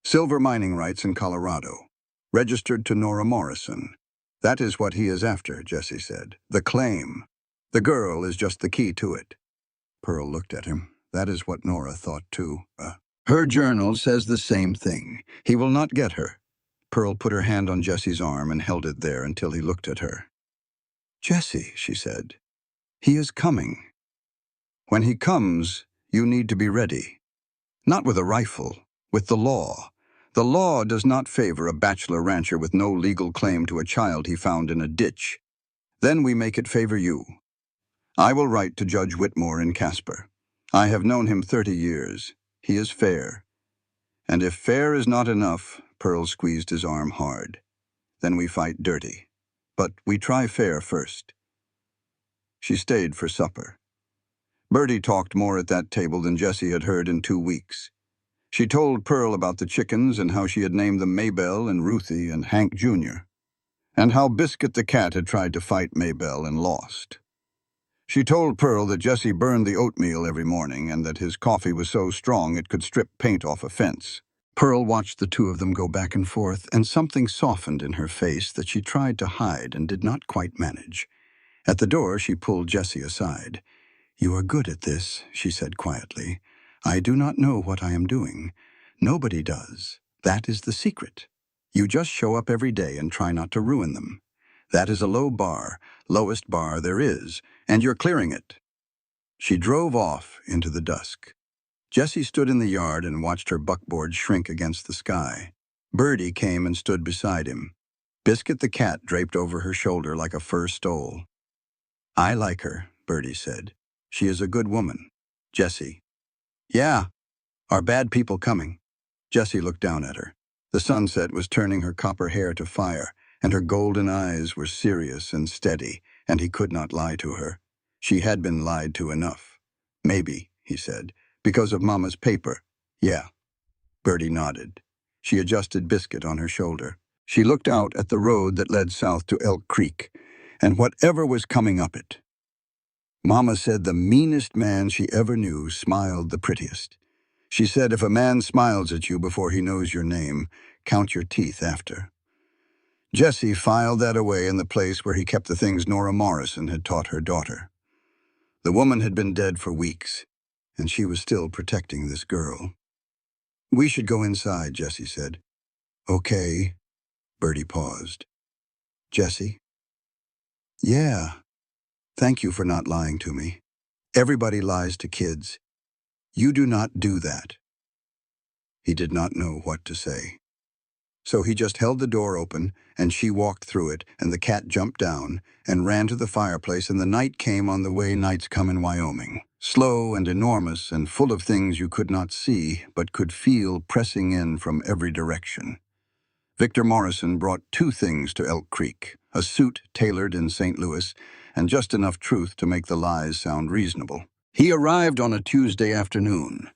Silver mining rights in Colorado. Registered to Nora Morrison. That is what he is after, Jesse said. The claim. The girl is just the key to it. Pearl looked at him. That is what Nora thought too. Her journal says the same thing. He will not get her. Pearl put her hand on Jesse's arm and held it there until he looked at her. Jesse, she said, he is coming. When he comes, you need to be ready. Not with a rifle, with the law. The law does not favor a bachelor rancher with no legal claim to a child he found in a ditch. Then we make it favor you. I will write to Judge Whitmore in Casper. I have known him 30 years. He is fair. And if fair is not enough, Pearl squeezed his arm hard. Then we fight dirty. But we try fair first. She stayed for supper. Bertie talked more at that table than Jesse had heard in 2 weeks. She told Pearl about the chickens and how she had named them Maybelle and Ruthie and Hank Jr., and how Biscuit the cat had tried to fight Maybelle and lost. She told Pearl that Jesse burned the oatmeal every morning and that his coffee was so strong it could strip paint off a fence. Pearl watched the 2 of them go back and forth, and something softened in her face that she tried to hide and did not quite manage. At the door, she pulled Jesse aside. You are good at this, she said quietly. I do not know what I am doing. Nobody does. That is the secret. You just show up every day and try not to ruin them. That is a low bar, lowest bar there is, and you're clearing it. She drove off into the dusk. Jessie stood in the yard and watched her buckboard shrink against the sky. Birdie came and stood beside him. Biscuit the cat draped over her shoulder like a fur stole. I like her, Birdie said. She is a good woman. Jessie. Yeah. Are bad people coming? Jessie looked down at her. The sunset was turning her copper hair to fire, and her golden eyes were serious and steady, and he could not lie to her. She had been lied to enough. Maybe, he said, because of Mama's paper. Yeah. Birdie nodded. She adjusted Biscuit on her shoulder. She looked out at the road that led south to Elk Creek, and whatever was coming up it. Mama said the meanest man she ever knew smiled the prettiest. She said if a man smiles at you before he knows your name, count your teeth after. Jesse filed that away in the place where he kept the things Nora Morrison had taught her daughter. The woman had been dead for weeks, and she was still protecting this girl. We should go inside, Jesse said. Okay. Birdie paused. Jesse? Yeah. Thank you for not lying to me. Everybody lies to kids. You do not do that. He did not know what to say. So he just held the door open, and she walked through it, and the cat jumped down and ran to the fireplace, and the night came on the way nights come in Wyoming. Slow and enormous and full of things you could not see, but could feel pressing in from every direction. Victor Morrison brought 2 things to Elk Creek, a suit tailored in St. Louis, and just enough truth to make the lies sound reasonable. He arrived on a Tuesday afternoon,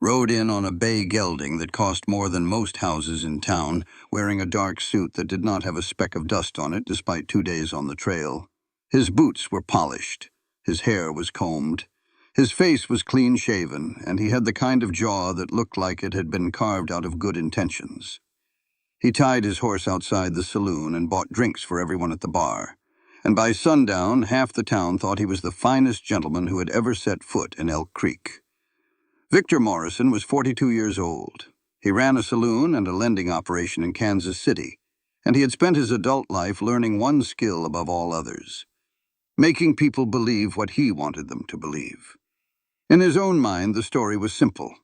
rode in on a bay gelding that cost more than most houses in town, wearing a dark suit that did not have a speck of dust on it despite 2 days on the trail. His boots were polished, his hair was combed, his face was clean-shaven, and he had the kind of jaw that looked like it had been carved out of good intentions. He tied his horse outside the saloon and bought drinks for everyone at the bar, and by sundown half the town thought he was the finest gentleman who had ever set foot in Elk Creek. Victor Morrison was 42 years old. He ran a saloon and a lending operation in Kansas City, and he had spent his adult life learning one skill above all others: making people believe what he wanted them to believe. In his own mind, the story was simple.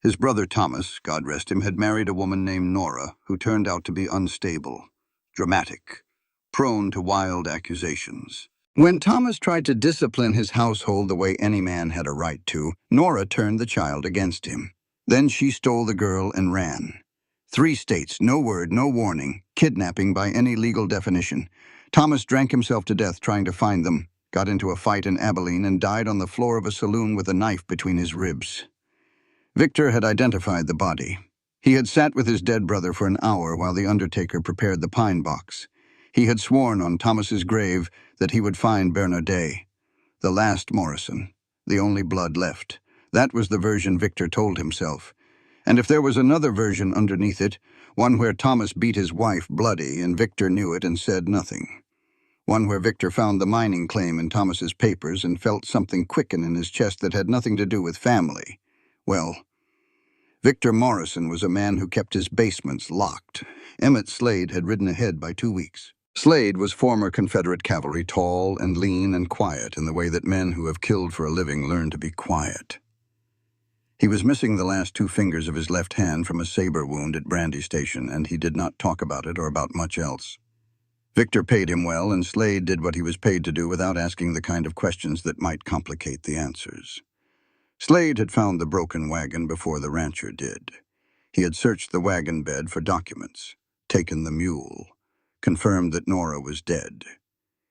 His brother Thomas, God rest him, had married a woman named Nora who turned out to be unstable, dramatic, prone to wild accusations. When Thomas tried to discipline his household the way any man had a right to, Nora turned the child against him. Then she stole the girl and ran. 3 states, no word, no warning, kidnapping by any legal definition. Thomas drank himself to death trying to find them, got into a fight in Abilene, and died on the floor of a saloon with a knife between his ribs. Victor had identified the body. He had sat with his dead brother for an hour while the undertaker prepared the pine box. He had sworn on Thomas's grave that he would find Bernardet, the last Morrison, the only blood left. That was the version Victor told himself. And if there was another version underneath it, one where Thomas beat his wife bloody and Victor knew it and said nothing. One where Victor found the mining claim in Thomas's papers and felt something quicken in his chest that had nothing to do with family. Well, Victor Morrison was a man who kept his basements locked. Emmett Slade had ridden ahead by 2 weeks. Slade was former Confederate cavalry, tall and lean and quiet in the way that men who have killed for a living learn to be quiet. He was missing the last 2 fingers of his left hand from a saber wound at Brandy Station, and he did not talk about it or about much else. Victor paid him well, and Slade did what he was paid to do without asking the kind of questions that might complicate the answers. Slade had found the broken wagon before the rancher did. He had searched the wagon bed for documents, taken the mule, confirmed that Nora was dead.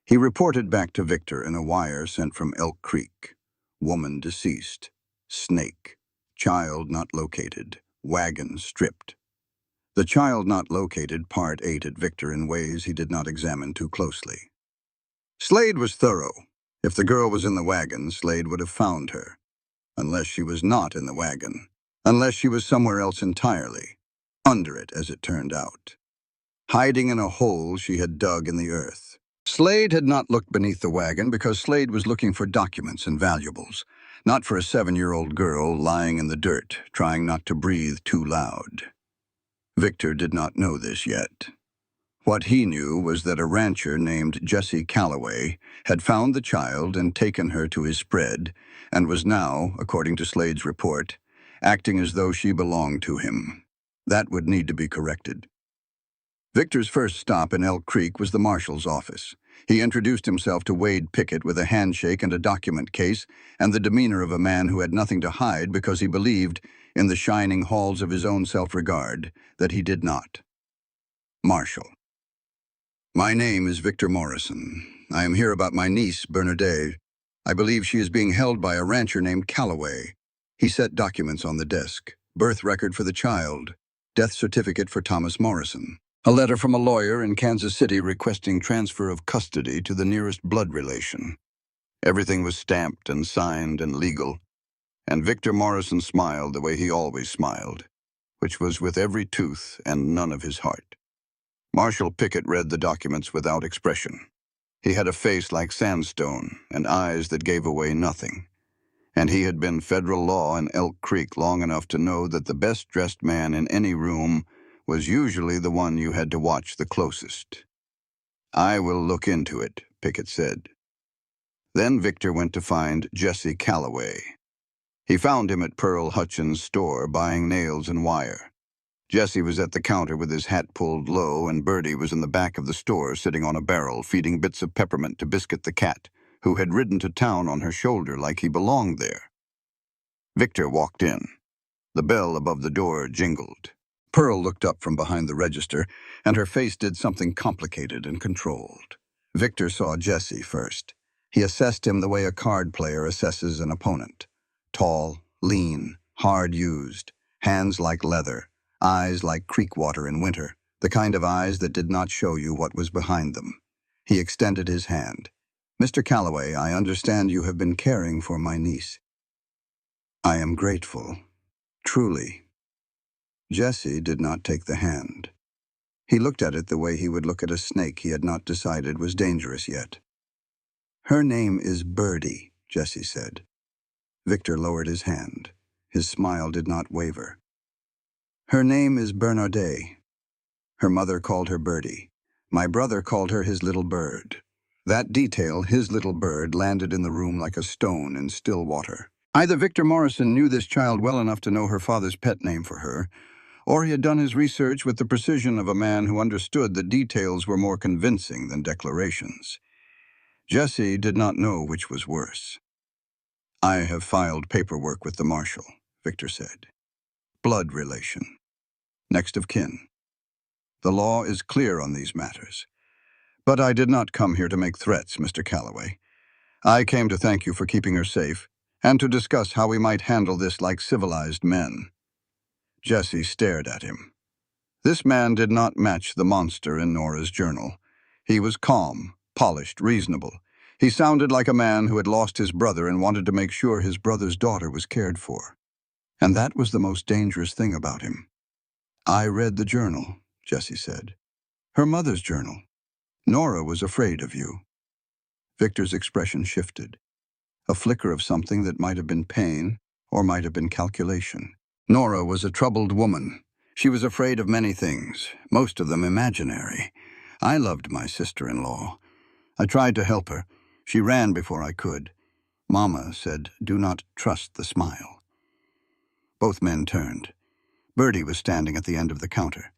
He reported back to Victor in a wire sent from Elk Creek. Woman deceased. Snake. Child not located. Wagon stripped. The child not located part ate at Victor in ways he did not examine too closely. Slade was thorough. If the girl was in the wagon, Slade would have found her. Unless she was not in the wagon. Unless she was somewhere else entirely. Under it, as it turned out. Hiding in a hole she had dug in the earth. Slade had not looked beneath the wagon because Slade was looking for documents and valuables, not for a 7-year-old girl lying in the dirt, trying not to breathe too loud. Victor did not know this yet. What he knew was that a rancher named Jesse Calloway had found the child and taken her to his spread, and was now, according to Slade's report, acting as though she belonged to him. That would need to be corrected. Victor's first stop in Elk Creek was the marshal's office. He introduced himself to Wade Pickett with a handshake and a document case, and the demeanor of a man who had nothing to hide because he believed, in the shining halls of his own self-regard, that he did not. Marshal. My name is Victor Morrison. I am here about my niece, Bernardet. I believe she is being held by a rancher named Calloway. He set documents on the desk. Birth record for the child. Death certificate for Thomas Morrison. A letter from a lawyer in Kansas City requesting transfer of custody to the nearest blood relation. Everything was stamped and signed and legal, and Victor Morrison smiled the way he always smiled, which was with every tooth and none of his heart. Marshal Pickett read the documents without expression. He had a face like sandstone and eyes that gave away nothing, and he had been federal law in Elk Creek long enough to know that the best-dressed man in any room was usually the one you had to watch the closest. I will look into it, Pickett said. Then Victor went to find Jesse Calloway. He found him at Pearl Hutchins' store buying nails and wire. Jesse was at the counter with his hat pulled low, and Birdie was in the back of the store sitting on a barrel feeding bits of peppermint to Biscuit the cat, who had ridden to town on her shoulder like he belonged there. Victor walked in. The bell above the door jingled. Pearl looked up from behind the register, and her face did something complicated and controlled. Victor saw Jesse first. He assessed him the way a card player assesses an opponent. Tall, lean, hard used, hands like leather, eyes like creek water in winter, the kind of eyes that did not show you what was behind them. He extended his hand. Mr. Calloway, I understand you have been caring for my niece. I am grateful. Truly. Jesse did not take the hand. He looked at it the way he would look at a snake he had not decided was dangerous yet. Her name is Birdie, Jesse said. Victor lowered his hand. His smile did not waver. Her name is Bernardet. Her mother called her Birdie. My brother called her his little bird. That detail, his little bird, landed in the room like a stone in still water. Either Victor Morrison knew this child well enough to know her father's pet name for her, or he had done his research with the precision of a man who understood that details were more convincing than declarations. Jesse did not know which was worse. "I have filed paperwork with the marshal," Victor said. "Blood relation. Next of kin. The law is clear on these matters. But I did not come here to make threats, Mr. Calloway. I came to thank you for keeping her safe, and to discuss how we might handle this like civilized men." Jesse stared at him. This man did not match the monster in Nora's journal. He was calm, polished, reasonable. He sounded like a man who had lost his brother and wanted to make sure his brother's daughter was cared for. And that was the most dangerous thing about him. "I read the journal," Jesse said. "Her mother's journal. Nora was afraid of you." Victor's expression shifted. A flicker of something that might have been pain, or might have been calculation. Nora was a troubled woman. She was afraid of many things, most of them imaginary. I loved my sister-in-law. I tried to help her. She ran before I could. Mama said, "Do not trust the smile." Both men turned. Birdie was standing at the end of the counter.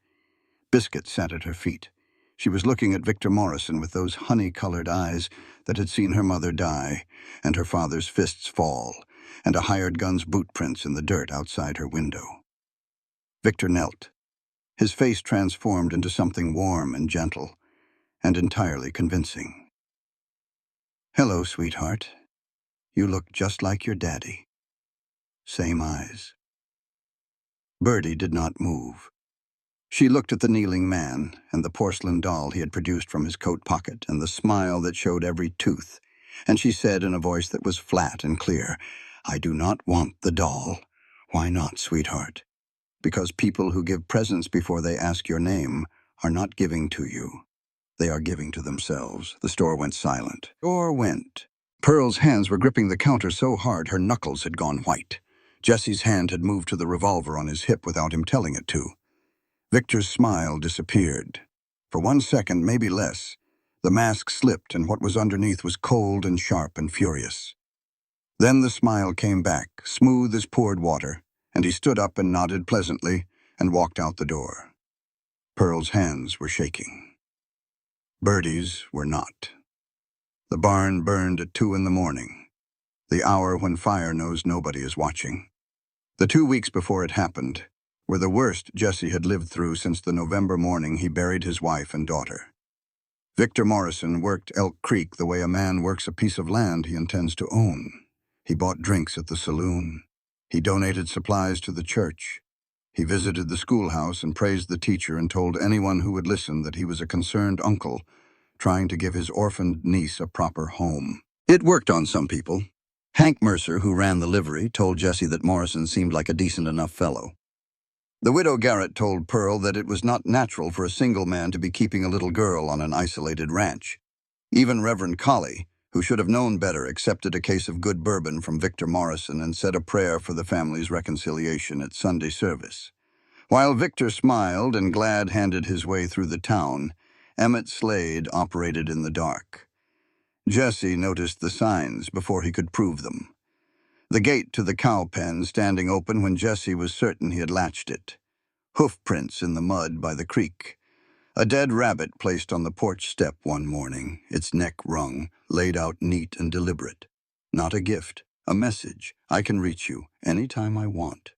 Biscuit sat at her feet. She was looking at Victor Morrison with those honey-colored eyes that had seen her mother die, and her father's fists fall, and a hired gun's boot prints in the dirt outside her window. Victor knelt. His face transformed into something warm and gentle, and entirely convincing. "Hello, sweetheart. You look just like your daddy." Same eyes. Birdie did not move. She looked at the kneeling man and the porcelain doll he had produced from his coat pocket and the smile that showed every tooth, and she said in a voice that was flat and clear, "I do not want the doll." "Why not, sweetheart?" "Because people who give presents before they ask your name are not giving to you. They are giving to themselves." The store went silent. Or went. Pearl's hands were gripping the counter so hard her knuckles had gone white. Jesse's hand had moved to the revolver on his hip without him telling it to. Victor's smile disappeared. For 1 second, maybe less, the mask slipped and what was underneath was cold and sharp and furious. Then the smile came back, smooth as poured water, and he stood up and nodded pleasantly and walked out the door. Pearl's hands were shaking. Birdie's were not. The barn burned at 2 in the morning, the hour when fire knows nobody is watching. The 2 weeks before it happened were the worst Jesse had lived through since the November morning he buried his wife and daughter. Victor Morrison worked Elk Creek the way a man works a piece of land he intends to own. He bought drinks at the saloon. He donated supplies to the church. He visited the schoolhouse and praised the teacher and told anyone who would listen that he was a concerned uncle trying to give his orphaned niece a proper home. It worked on some people. Hank Mercer, who ran the livery, told Jesse that Morrison seemed like a decent enough fellow. The widow Garrett told Pearl that it was not natural for a single man to be keeping a little girl on an isolated ranch. Even Reverend Colley, who should have known better, accepted a case of good bourbon from Victor Morrison and said a prayer for the family's reconciliation at Sunday service. While Victor smiled and glad-handed his way through the town, Emmett Slade operated in the dark. Jesse noticed the signs before he could prove them. The gate to the cow pen standing open when Jesse was certain he had latched it. Hoof prints in the mud by the creek. A dead rabbit placed on the porch step one morning, its neck wrung, laid out neat and deliberate. Not a gift, a message. "I can reach you any time I want."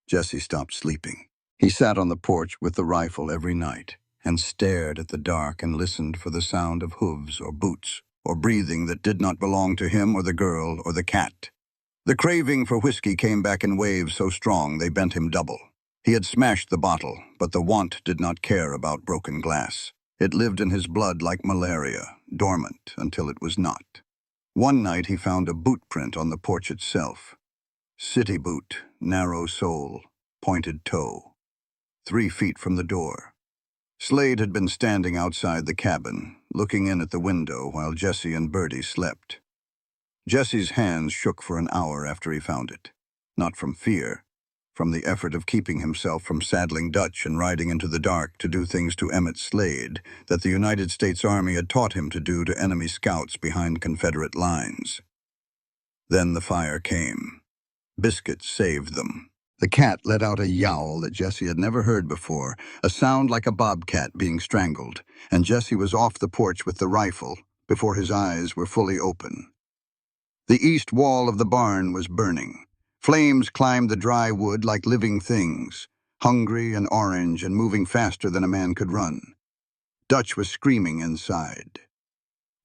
Jesse stopped sleeping. He sat on the porch with the rifle every night and stared at the dark and listened for the sound of hooves or boots or breathing that did not belong to him or the girl or the cat. The craving for whiskey came back in waves so strong they bent him double. He had smashed the bottle, but the want did not care about broken glass. It lived in his blood like malaria, dormant until it was not. One night he found a boot print on the porch itself. City boot, narrow sole, pointed toe. 3 feet from the door. Slade had been standing outside the cabin, looking in at the window while Jesse and Birdie slept. Jesse's hands shook for an hour after he found it. Not from fear, from the effort of keeping himself from saddling Dutch and riding into the dark to do things to Emmett Slade that the United States Army had taught him to do to enemy scouts behind Confederate lines. Then the fire came. Biscuit saved them. The cat let out a yowl that Jesse had never heard before, a sound like a bobcat being strangled, and Jesse was off the porch with the rifle before his eyes were fully open. The east wall of the barn was burning. Flames climbed the dry wood like living things, hungry and orange and moving faster than a man could run. Dutch was screaming inside.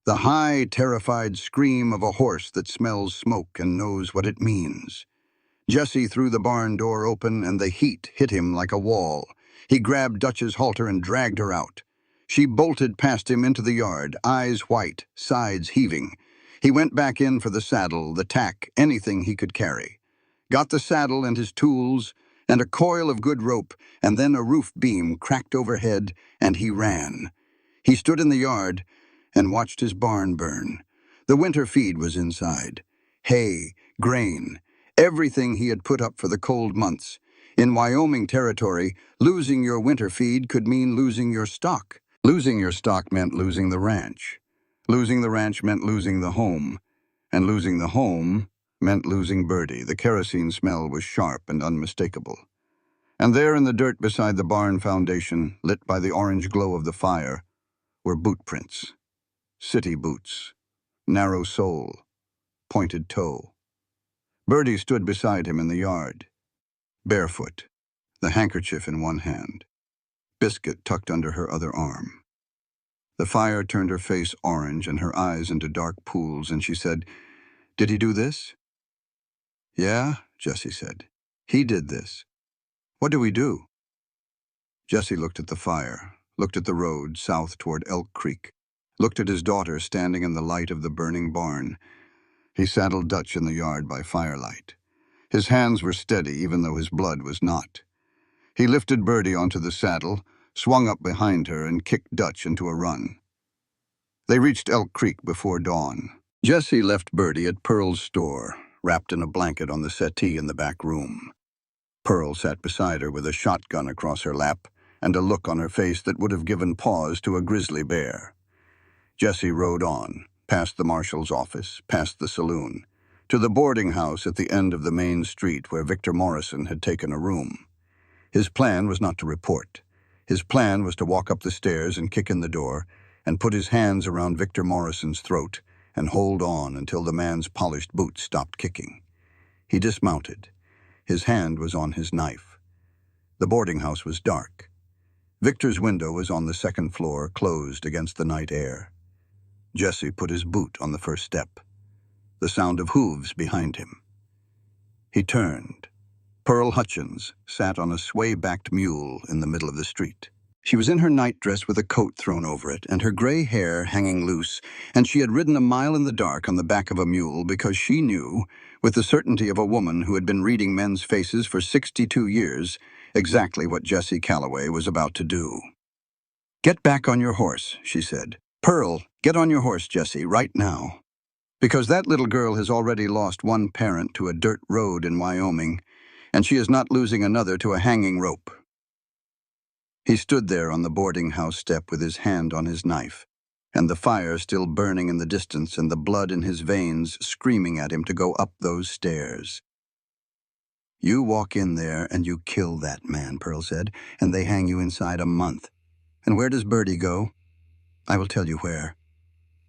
The high, terrified scream of a horse that smells smoke and knows what it means. Jesse threw the barn door open, and the heat hit him like a wall. He grabbed Dutch's halter and dragged her out. She bolted past him into the yard, eyes white, sides heaving. He went back in for the saddle, the tack, anything he could carry. Got the saddle and his tools, and a coil of good rope, and then a roof beam cracked overhead, and he ran. He stood in the yard and watched his barn burn. The winter feed was inside. Hay, grain, everything he had put up for the cold months. In Wyoming territory, losing your winter feed could mean losing your stock. Losing your stock meant losing the ranch. Losing the ranch meant losing the home. And losing the home meant losing Birdie. The kerosene smell was sharp and unmistakable. And there in the dirt beside the barn foundation, lit by the orange glow of the fire, were boot prints. City boots. Narrow sole. Pointed toe. Birdie stood beside him in the yard, barefoot, the handkerchief in one hand, Biscuit tucked under her other arm. The fire turned her face orange and her eyes into dark pools, and she said, "Did he do this?" "Yeah," Jesse said. "He did this. What do we do?" Jesse looked at the fire, looked at the road south toward Elk Creek, looked at his daughter standing in the light of the burning barn. He saddled Dutch in the yard by firelight. His hands were steady, even though his blood was not. He lifted Birdie onto the saddle, swung up behind her, and kicked Dutch into a run. They reached Elk Creek before dawn. Jesse left Birdie at Pearl's store, wrapped in a blanket on the settee in the back room. Pearl sat beside her with a shotgun across her lap and a look on her face that would have given pause to a grizzly bear. Jesse rode on, past the marshal's office, past the saloon, to the boarding house at the end of the main street where Victor Morrison had taken a room. His plan was not to report. His plan was to walk up the stairs and kick in the door and put his hands around Victor Morrison's throat and hold on until the man's polished boots stopped kicking. He dismounted. His hand was on his knife. The boarding house was dark. Victor's window was on the second floor, closed against the night air. Jesse put his boot on the first step. The sound of hooves behind him. He turned. Pearl Hutchins sat on a sway-backed mule in the middle of the street. She was in her nightdress with a coat thrown over it and her gray hair hanging loose, and she had ridden a mile in the dark on the back of a mule because she knew, with the certainty of a woman who had been reading men's faces for 62 years, exactly what Jesse Calloway was about to do. "Get back on your horse," she said. "Pearl, get on your horse, Jesse, right now. Because that little girl has already lost one parent to a dirt road in Wyoming, and she is not losing another to a hanging rope." He stood there on the boarding house step with his hand on his knife, and the fire still burning in the distance and the blood in his veins screaming at him to go up those stairs. "You walk in there and you kill that man," Pearl said, "and they hang you inside a month. And where does Birdie go? I will tell you where.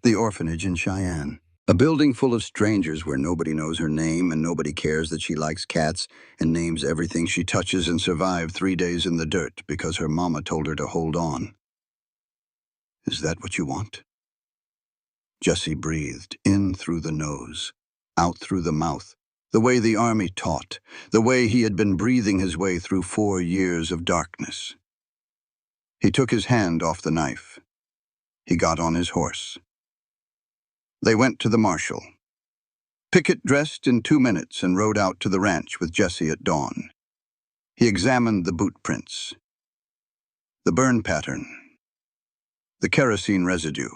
The orphanage in Cheyenne. A building full of strangers where nobody knows her name and nobody cares that she likes cats and names everything she touches and survived 3 days in the dirt because her mama told her to hold on. Is that what you want?" Jesse breathed, in through the nose, out through the mouth, the way the army taught, the way he had been breathing his way through 4 years of darkness. He took his hand off the knife. He got on his horse. They went to the marshal. Pickett dressed in 2 minutes and rode out to the ranch with Jesse at dawn. He examined the boot prints, the burn pattern, the kerosene residue.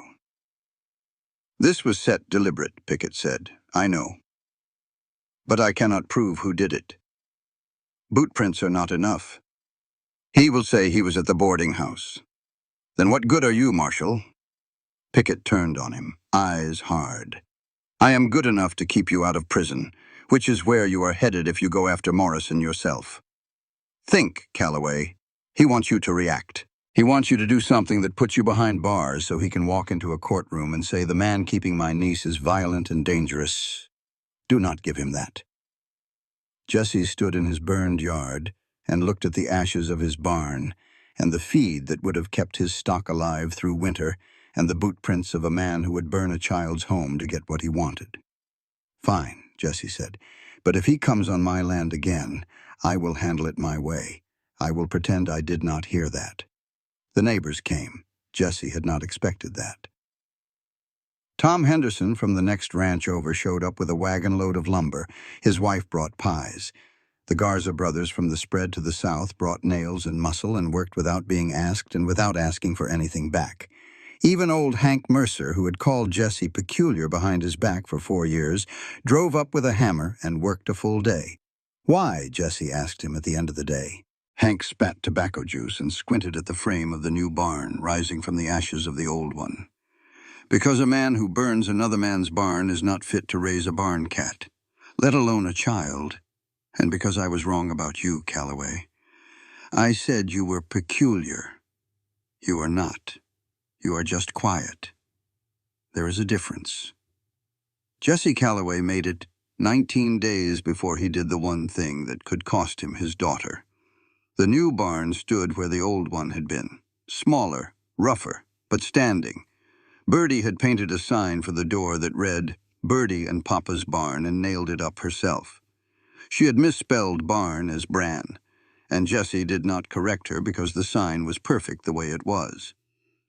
"This was set deliberate," Pickett said. "I know. But I cannot prove who did it. Boot prints are not enough. He will say he was at the boarding house. Then what good are you, Marshal?" Pickett turned on him, eyes hard. I am good enough to keep you out of prison, which is where you are headed if you go after Morrison yourself. Think, Calloway. He wants you to react. He wants you to do something that puts you behind bars so he can walk into a courtroom and say, "The man keeping my niece is violent and dangerous." Do not give him that. Jesse stood in his burned yard and looked at the ashes of his barn and the feed that would have kept his stock alive through winter and the boot prints of a man who would burn a child's home to get what he wanted. "Fine," Jesse said, "but if he comes on my land again, I will handle it my way. I will pretend I did not hear that." The neighbors came. Jesse had not expected that. Tom Henderson from the next ranch over showed up with a wagon load of lumber. His wife brought pies. The Garza brothers from the spread to the south brought nails and muscle and worked without being asked and without asking for anything back. Even old Hank Mercer, who had called Jesse peculiar behind his back for 4 years, drove up with a hammer and worked a full day. "Why?" Jesse asked him at the end of the day. Hank spat tobacco juice and squinted at the frame of the new barn rising from the ashes of the old one. "Because a man who burns another man's barn is not fit to raise a barn cat, let alone a child. And because I was wrong about you, Calloway. I said you were peculiar. You are not. You are just quiet. There is a difference." Jesse Calloway made it 19 days before he did the one thing that could cost him his daughter. The new barn stood where the old one had been, smaller, rougher, but standing. Birdie had painted a sign for the door that read, "Birdie and Papa's Barn," and nailed it up herself. She had misspelled barn as bran, and Jesse did not correct her because the sign was perfect the way it was.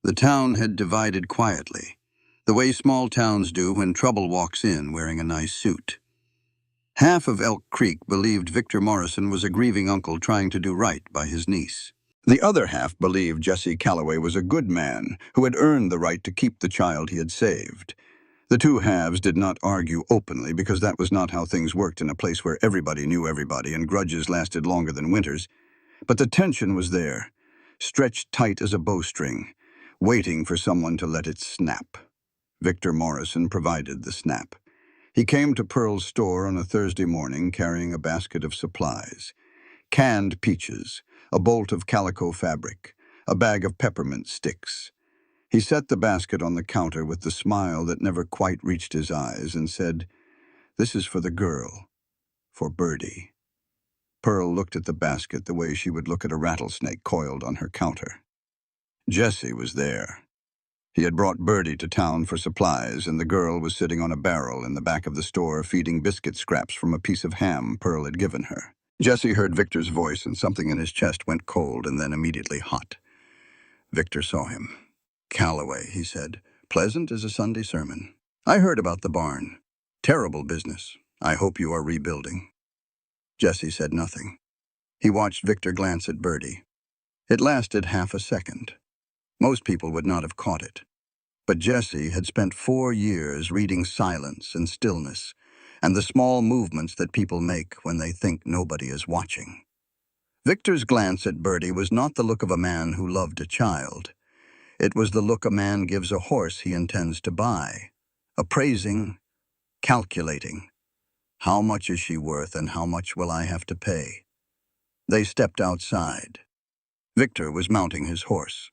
The town had divided quietly, the way small towns do when trouble walks in wearing a nice suit. Half of Elk Creek believed Victor Morrison was a grieving uncle trying to do right by his niece. The other half believed Jesse Calloway was a good man who had earned the right to keep the child he had saved. The two halves did not argue openly because that was not how things worked in a place where everybody knew everybody and grudges lasted longer than winters. But the tension was there, stretched tight as a bowstring, waiting for someone to let it snap. Victor Morrison provided the snap. He came to Pearl's store on a Thursday morning carrying a basket of supplies. Canned peaches, a bolt of calico fabric, a bag of peppermint sticks. He set the basket on the counter with the smile that never quite reached his eyes and said, "This is for the girl, for Birdie." Pearl looked at the basket the way she would look at a rattlesnake coiled on her counter. Jesse was there. He had brought Birdie to town for supplies, and the girl was sitting on a barrel in the back of the store feeding biscuit scraps from a piece of ham Pearl had given her. Jesse heard Victor's voice, and something in his chest went cold and then immediately hot. Victor saw him. "Calloway," he said, "pleasant as a Sunday sermon. I heard about the barn. Terrible business. I hope you are rebuilding." Jesse said nothing. He watched Victor glance at Birdie. It lasted half a second. Most people would not have caught it. But Jesse had spent 4 years reading silence and stillness, and the small movements that people make when they think nobody is watching. Victor's glance at Birdie was not the look of a man who loved a child. It was the look a man gives a horse he intends to buy, appraising, calculating. How much is she worth and how much will I have to pay? They stepped outside. Victor was mounting his horse.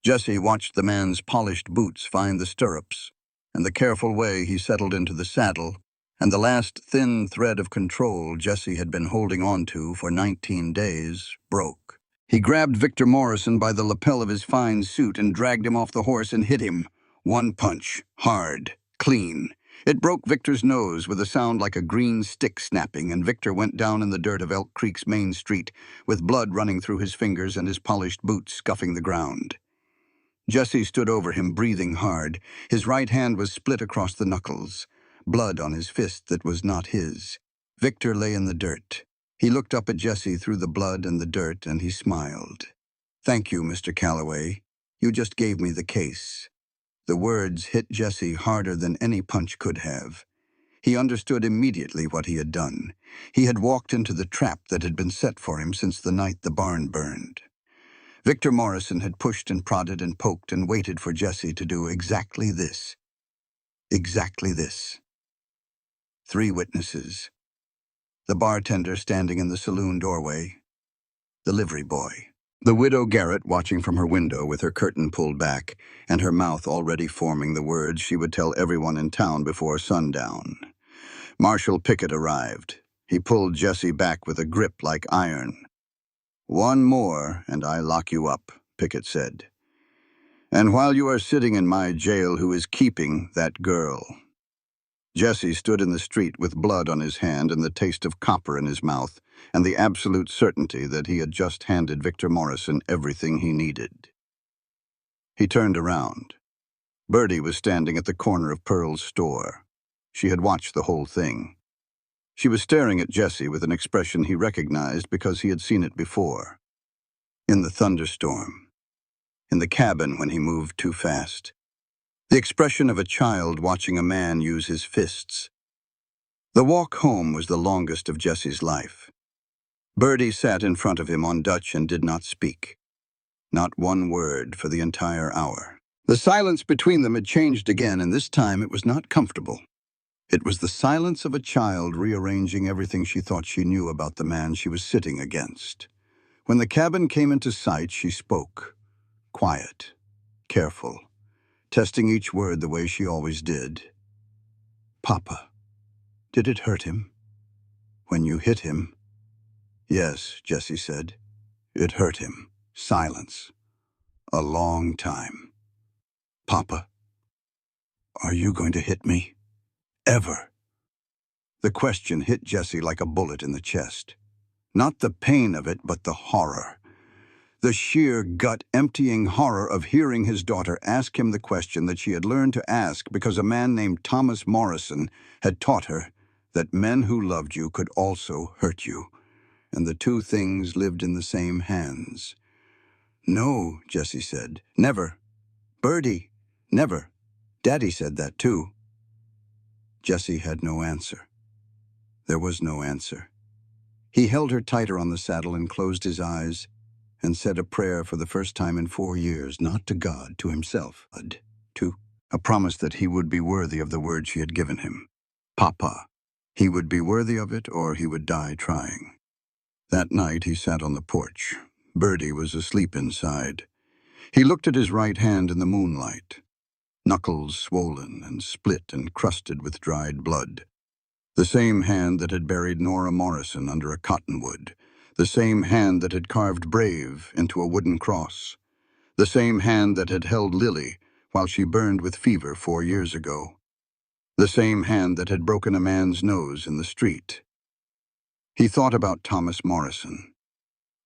Jesse watched the man's polished boots find the stirrups, and the careful way he settled into the saddle, and the last thin thread of control Jesse had been holding on to for 19 days broke. He grabbed Victor Morrison by the lapel of his fine suit and dragged him off the horse and hit him. One punch, hard, clean. It broke Victor's nose with a sound like a green stick snapping, and Victor went down in the dirt of Elk Creek's main street, with blood running through his fingers and his polished boots scuffing the ground. Jesse stood over him, breathing hard. His right hand was split across the knuckles, blood on his fist that was not his. Victor lay in the dirt. He looked up at Jesse through the blood and the dirt, and he smiled. "Thank you, Mr. Calloway. You just gave me the case." The words hit Jesse harder than any punch could have. He understood immediately what he had done. He had walked into the trap that had been set for him since the night the barn burned. Victor Morrison had pushed and prodded and poked and waited for Jesse to do exactly this. Exactly this. 3 witnesses. The bartender standing in the saloon doorway. The livery boy. The widow Garrett watching from her window with her curtain pulled back and her mouth already forming the words she would tell everyone in town before sundown. Marshal Pickett arrived. He pulled Jesse back with a grip like iron. "One more, and I lock you up," Pickett said. "And while you are sitting in my jail, who is keeping that girl?" Jesse stood in the street with blood on his hand and the taste of copper in his mouth, and the absolute certainty that he had just handed Victor Morrison everything he needed. He turned around. Birdie was standing at the corner of Pearl's store. She had watched the whole thing. She was staring at Jesse with an expression he recognized because he had seen it before. In the thunderstorm. In the cabin when he moved too fast. The expression of a child watching a man use his fists. The walk home was the longest of Jesse's life. Birdie sat in front of him on Dutch and did not speak. Not one word for the entire hour. The silence between them had changed again, and this time it was not comfortable. It was the silence of a child rearranging everything she thought she knew about the man she was sitting against. When the cabin came into sight, she spoke. Quiet, careful, testing each word the way she always did. "Papa, did it hurt him? When you hit him?" "Yes," Jesse said. "It hurt him." Silence. A long time. "Papa, are you going to hit me? Ever?" The question hit Jesse like a bullet in the chest. Not the pain of it, but the horror. The sheer gut-emptying horror of hearing his daughter ask him the question that she had learned to ask because a man named Thomas Morrison had taught her that men who loved you could also hurt you, and the two things lived in the same hands. "No," Jesse said. "Never. Birdie, never. Daddy said that too." Jesse had no answer. There was no answer. He held her tighter on the saddle and closed his eyes and said a prayer for the first time in 4 years, not to God, to himself, to a promise that he would be worthy of the word she had given him. Papa. He would be worthy of it or he would die trying. That night he sat on the porch. Birdie was asleep inside. He looked at his right hand in the moonlight. Knuckles swollen and split and crusted with dried blood. The same hand that had buried Nora Morrison under a cottonwood. The same hand that had carved Brave into a wooden cross. The same hand that had held Lily while she burned with fever 4 years ago. The same hand that had broken a man's nose in the street. He thought about Thomas Morrison.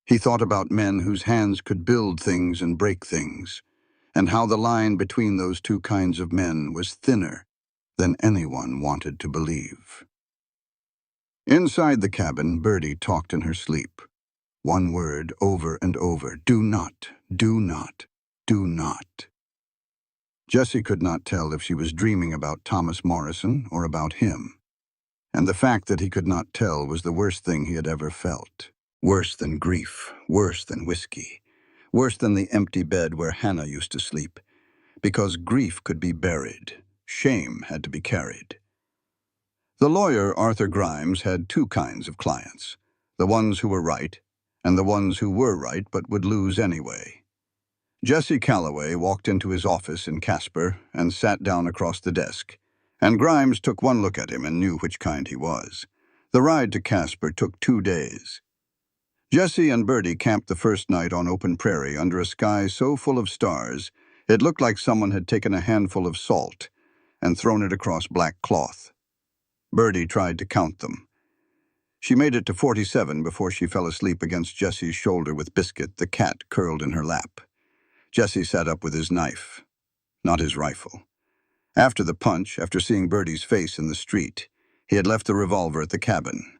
He thought about men whose hands could build things and break things, and how the line between those two kinds of men was thinner than anyone wanted to believe. Inside the cabin, Birdie talked in her sleep. One word over and over: do not, do not, do not. Jesse could not tell if she was dreaming about Thomas Morrison or about him. And the fact that he could not tell was the worst thing he had ever felt. Worse than grief, worse than whiskey, worse than the empty bed where Hannah used to sleep. Because grief could be buried, shame had to be carried. The lawyer, Arthur Grimes, had 2 kinds of clients: the ones who were right, and the ones who were right but would lose anyway. Jesse Calloway walked into his office in Casper and sat down across the desk, and Grimes took one look at him and knew which kind he was. The ride to Casper took 2 days. Jesse and Birdie camped the first night on open prairie under a sky so full of stars it looked like someone had taken a handful of salt and thrown it across black cloth. Birdie tried to count them. She made it to 47 before she fell asleep against Jesse's shoulder with Biscuit, the cat, curled in her lap. Jesse sat up with his knife, not his rifle. After the punch, after seeing Birdie's face in the street, he had left the revolver at the cabin.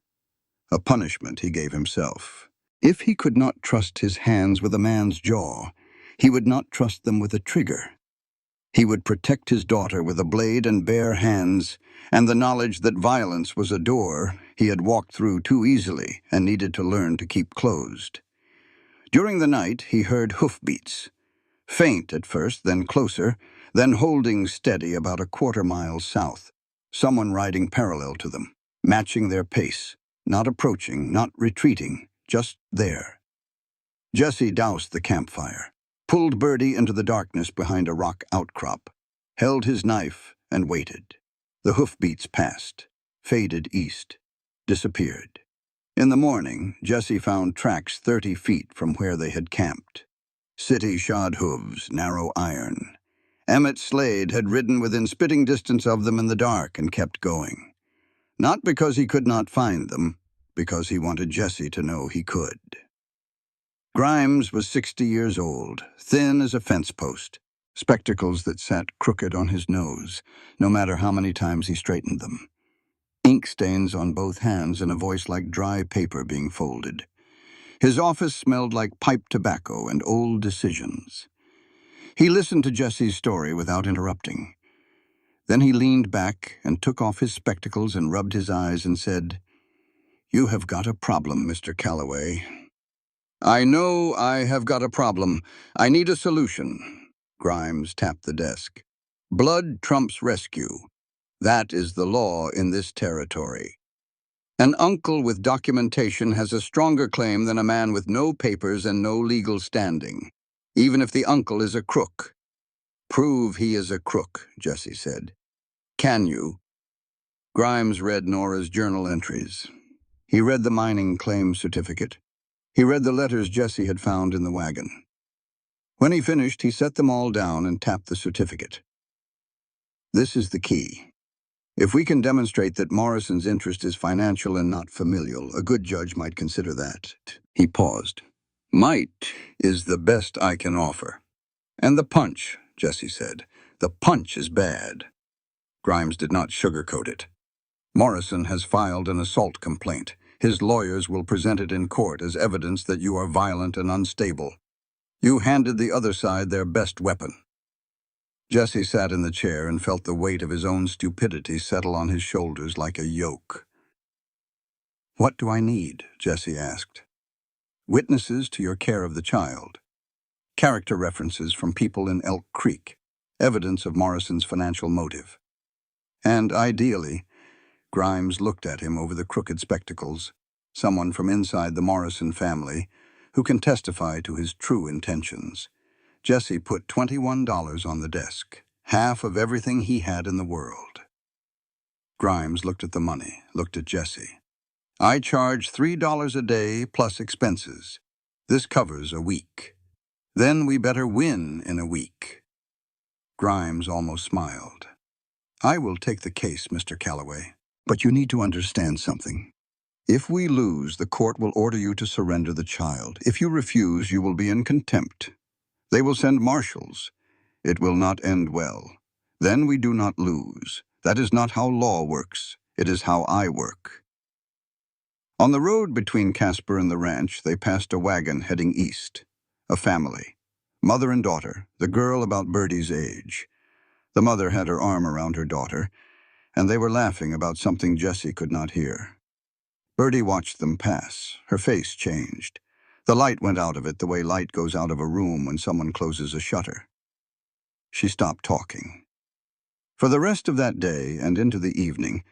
A punishment he gave himself. If he could not trust his hands with a man's jaw, he would not trust them with a trigger. He would protect his daughter with a blade and bare hands, and the knowledge that violence was a door he had walked through too easily and needed to learn to keep closed. During the night, he heard hoofbeats. Faint at first, then closer, then holding steady about a quarter mile south, someone riding parallel to them. matching their pace, not approaching, not retreating, just there. Jesse doused the campfire, pulled Birdie into the darkness behind a rock outcrop, held his knife, and waited. The hoofbeats passed, faded east, disappeared. In the morning, Jesse found tracks 30 feet from where they had camped. City-shod hooves, narrow iron. Emmett Slade had ridden within spitting distance of them in the dark and kept going. Not because he could not find them, because he wanted Jesse to know he could. Grimes was 60 years old, thin as a fence post, spectacles that sat crooked on his nose, no matter how many times he straightened them. Ink stains on both hands and a voice like dry paper being folded. His office smelled like pipe tobacco and old decisions. He listened to Jesse's story without interrupting. Then he leaned back and took off his spectacles and rubbed his eyes and said, "You have got a problem, Mr. Calloway." "I know I have got a problem. I need a solution." Grimes tapped the desk. "Blood trumps rescue. That is the law in this territory. An uncle with documentation has a stronger claim than a man with no papers and no legal standing, even if the uncle is a crook." "Prove he is a crook," Jesse said. "Can you?" Grimes read Nora's journal entries. He read the mining claim certificate. He read the letters Jesse had found in the wagon. When he finished, he set them all down and tapped the certificate. "This is the key. If we can demonstrate that Morrison's interest is financial and not familial, a good judge might consider that." He paused. "Might is the best I can offer." "And the punch," Jesse said. "The punch is bad." Grimes did not sugarcoat it. "Morrison has filed an assault complaint. His lawyers will present it in court as evidence that you are violent and unstable. You handed the other side their best weapon." Jesse sat in the chair and felt the weight of his own stupidity settle on his shoulders like a yoke. "What do I need?" Jesse asked. "Witnesses to your care of the child. Character references from people in Elk Creek. Evidence of Morrison's financial motive. And ideally," Grimes looked at him over the crooked spectacles, "someone from inside the Morrison family who can testify to his true intentions." Jesse put $21 on the desk, half of everything he had in the world. Grimes looked at the money, looked at Jesse. "I charge $3 a day plus expenses. This covers a week. Then we better win in a week." Grimes almost smiled. "I will take the case, Mr. Calloway, but you need to understand something. If we lose, the court will order you to surrender the child. If you refuse, you will be in contempt. They will send marshals. It will not end well. Then we do not lose. That is not how law works. It is how I work." On the road between Casper and the ranch, they passed a wagon heading east. A family. Mother and daughter, the girl about Birdie's age. The mother had her arm around her daughter, and they were laughing about something Jesse could not hear. Birdie watched them pass. Her face changed. The light went out of it the way light goes out of a room when someone closes a shutter. She stopped talking. For the rest of that day and into the evening,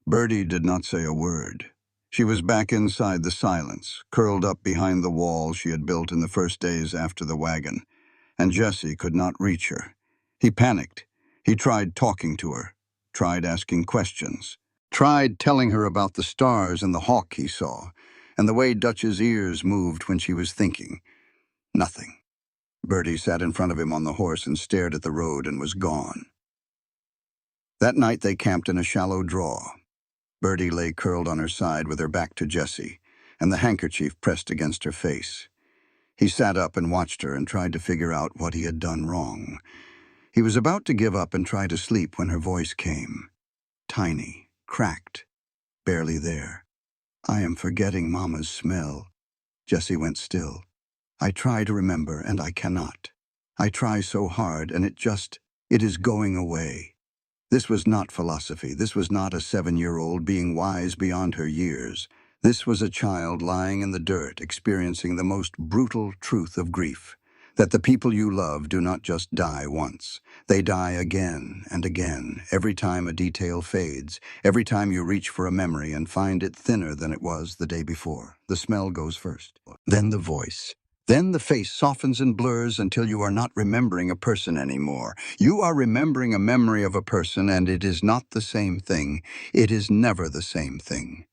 Birdie did not say a word. She was back inside the silence, curled up behind the wall she had built in the first days after the wagon, and Jesse could not reach her. He panicked. He tried talking to her, tried asking questions, tried telling her about the stars and the hawk he saw, and the way Dutch's ears moved when she was thinking. Nothing. Birdie sat in front of him on the horse and stared at the road and was gone. That night they camped in a shallow draw. Birdie lay curled on her side with her back to Jesse, and the handkerchief pressed against her face. He sat up and watched her and tried to figure out what he had done wrong. He was about to give up and try to sleep when her voice came. Tiny, cracked, barely there. "I am forgetting Mama's smell." Jesse went still. "I try to remember, and I cannot. I try so hard, and it is going away." This was not philosophy. This was not a 7-year-old being wise beyond her years. This was a child lying in the dirt, experiencing the most brutal truth of grief. That the people you love do not just die once. They die again and again, every time a detail fades, every time you reach for a memory and find it thinner than it was the day before. The smell goes first, then the voice. Then the face softens and blurs until you are not remembering a person anymore. You are remembering a memory of a person, and it is not the same thing. It is never the same thing.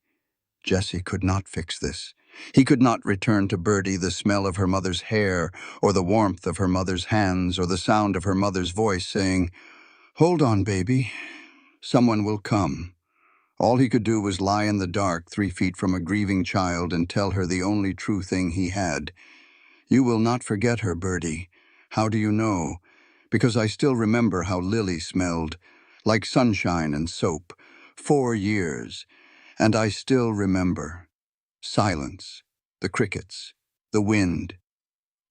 Jesse could not fix this. He could not return to Bertie the smell of her mother's hair, or the warmth of her mother's hands, or the sound of her mother's voice saying, "Hold on, baby. Someone will come." All he could do was lie in the dark 3 feet from a grieving child and tell her the only true thing he had. "You will not forget her, Bertie." "How do you know?" "Because I still remember how Lily smelled, like sunshine and soap. 4 years. And I still remember. Silence, the crickets, the wind.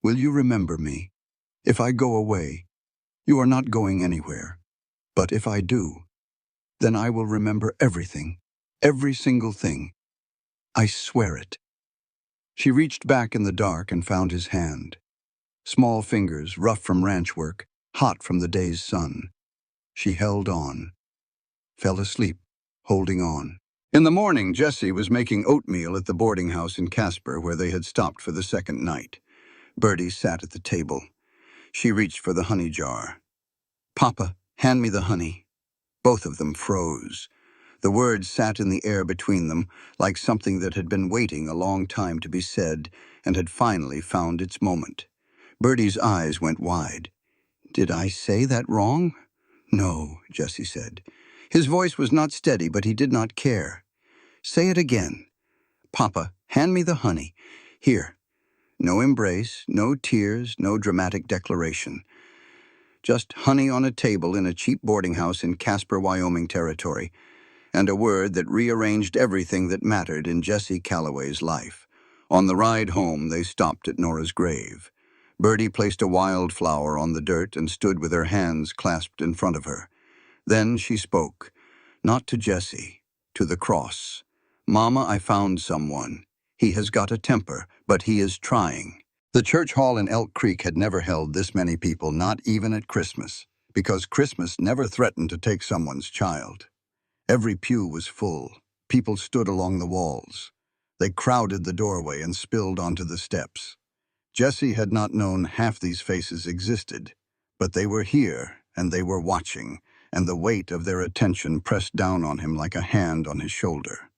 Will you remember me? If I go away, you are not going anywhere. But if I do, then I will remember everything, every single thing. I swear it." She reached back in the dark and found his hand. Small fingers, rough from ranch work, hot from the day's sun. She held on, fell asleep, holding on. In the morning, Jesse was making oatmeal at the boarding house in Casper where they had stopped for the second night. Bertie sat at the table. She reached for the honey jar. "Papa, hand me the honey." Both of them froze. The words sat in the air between them, like something that had been waiting a long time to be said and had finally found its moment. Bertie's eyes went wide. "Did I say that wrong?" "No," Jesse said. His voice was not steady, but he did not care. "Say it again." "Papa, hand me the honey. Here." No embrace, no tears, no dramatic declaration. Just honey on a table in a cheap boarding house in Casper, Wyoming territory, and a word that rearranged everything that mattered in Jesse Calloway's life. On the ride home, they stopped at Nora's grave. Bertie placed a wildflower on the dirt and stood with her hands clasped in front of her. Then she spoke, not to Jesse, to the cross. "Mama, I found someone. He has got a temper, but he is trying." The church hall in Elk Creek had never held this many people, not even at Christmas, because Christmas never threatened to take someone's child. Every pew was full. People stood along the walls. They crowded the doorway and spilled onto the steps. Jesse had not known half these faces existed, but they were here and they were watching, and the weight of their attention pressed down on him like a hand on his shoulder.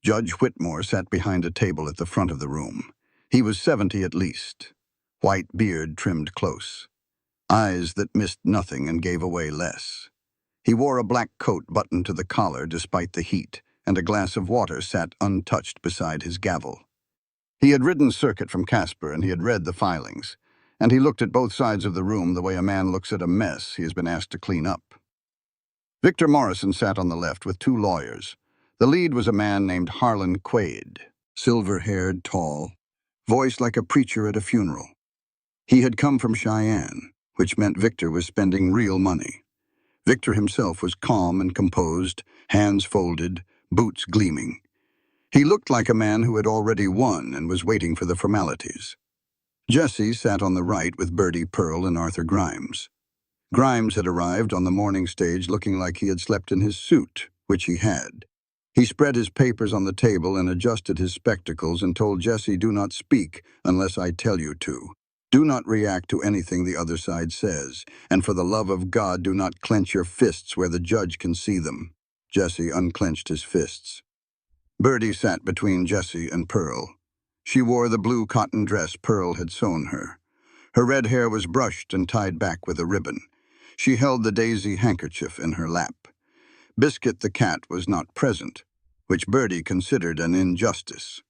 Judge Whitmore sat behind a table at the front of the room. He was 70 at least, white beard trimmed close, eyes that missed nothing and gave away less. He wore a black coat buttoned to the collar despite the heat, and a glass of water sat untouched beside his gavel. He had ridden circuit from Casper, and he had read the filings, and he looked at both sides of the room the way a man looks at a mess he has been asked to clean up. Victor Morrison sat on the left with 2 lawyers. The lead was a man named Harlan Quaid, silver-haired, tall, voice like a preacher at a funeral. He had come from Cheyenne, which meant Victor was spending real money. Victor himself was calm and composed, hands folded, boots gleaming. He looked like a man who had already won and was waiting for the formalities. Jesse sat on the right with Bertie Pearl and Arthur Grimes. Grimes had arrived on the morning stage looking like he had slept in his suit, which he had. He spread his papers on the table and adjusted his spectacles and told Jesse, "Do not speak unless I tell you to. Do not react to anything the other side says, and for the love of God, do not clench your fists where the judge can see them." Jesse unclenched his fists. Bertie sat between Jesse and Pearl. She wore the blue cotton dress Pearl had sewn her. Her red hair was brushed and tied back with a ribbon. She held the daisy handkerchief in her lap. Biscuit the cat was not present, which Bertie considered an injustice.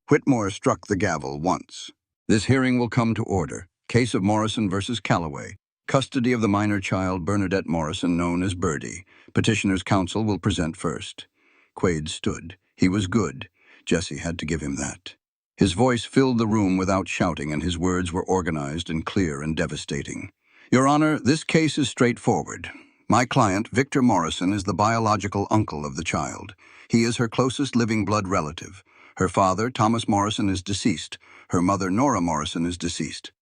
Whitmore struck the gavel once. "This hearing will come to order. Case of Morrison versus Calloway. Custody of the minor child Bernadette Morrison, known as Bertie. Petitioner's counsel will present first." Quaid stood. He was good. Jesse had to give him that. His voice filled the room without shouting, and his words were organized and clear and devastating. "Your Honor, this case is straightforward. My client, Victor Morrison, is the biological uncle of the child. He is her closest living blood relative. Her father, Thomas Morrison, is deceased. Her mother, Nora Morrison, is deceased.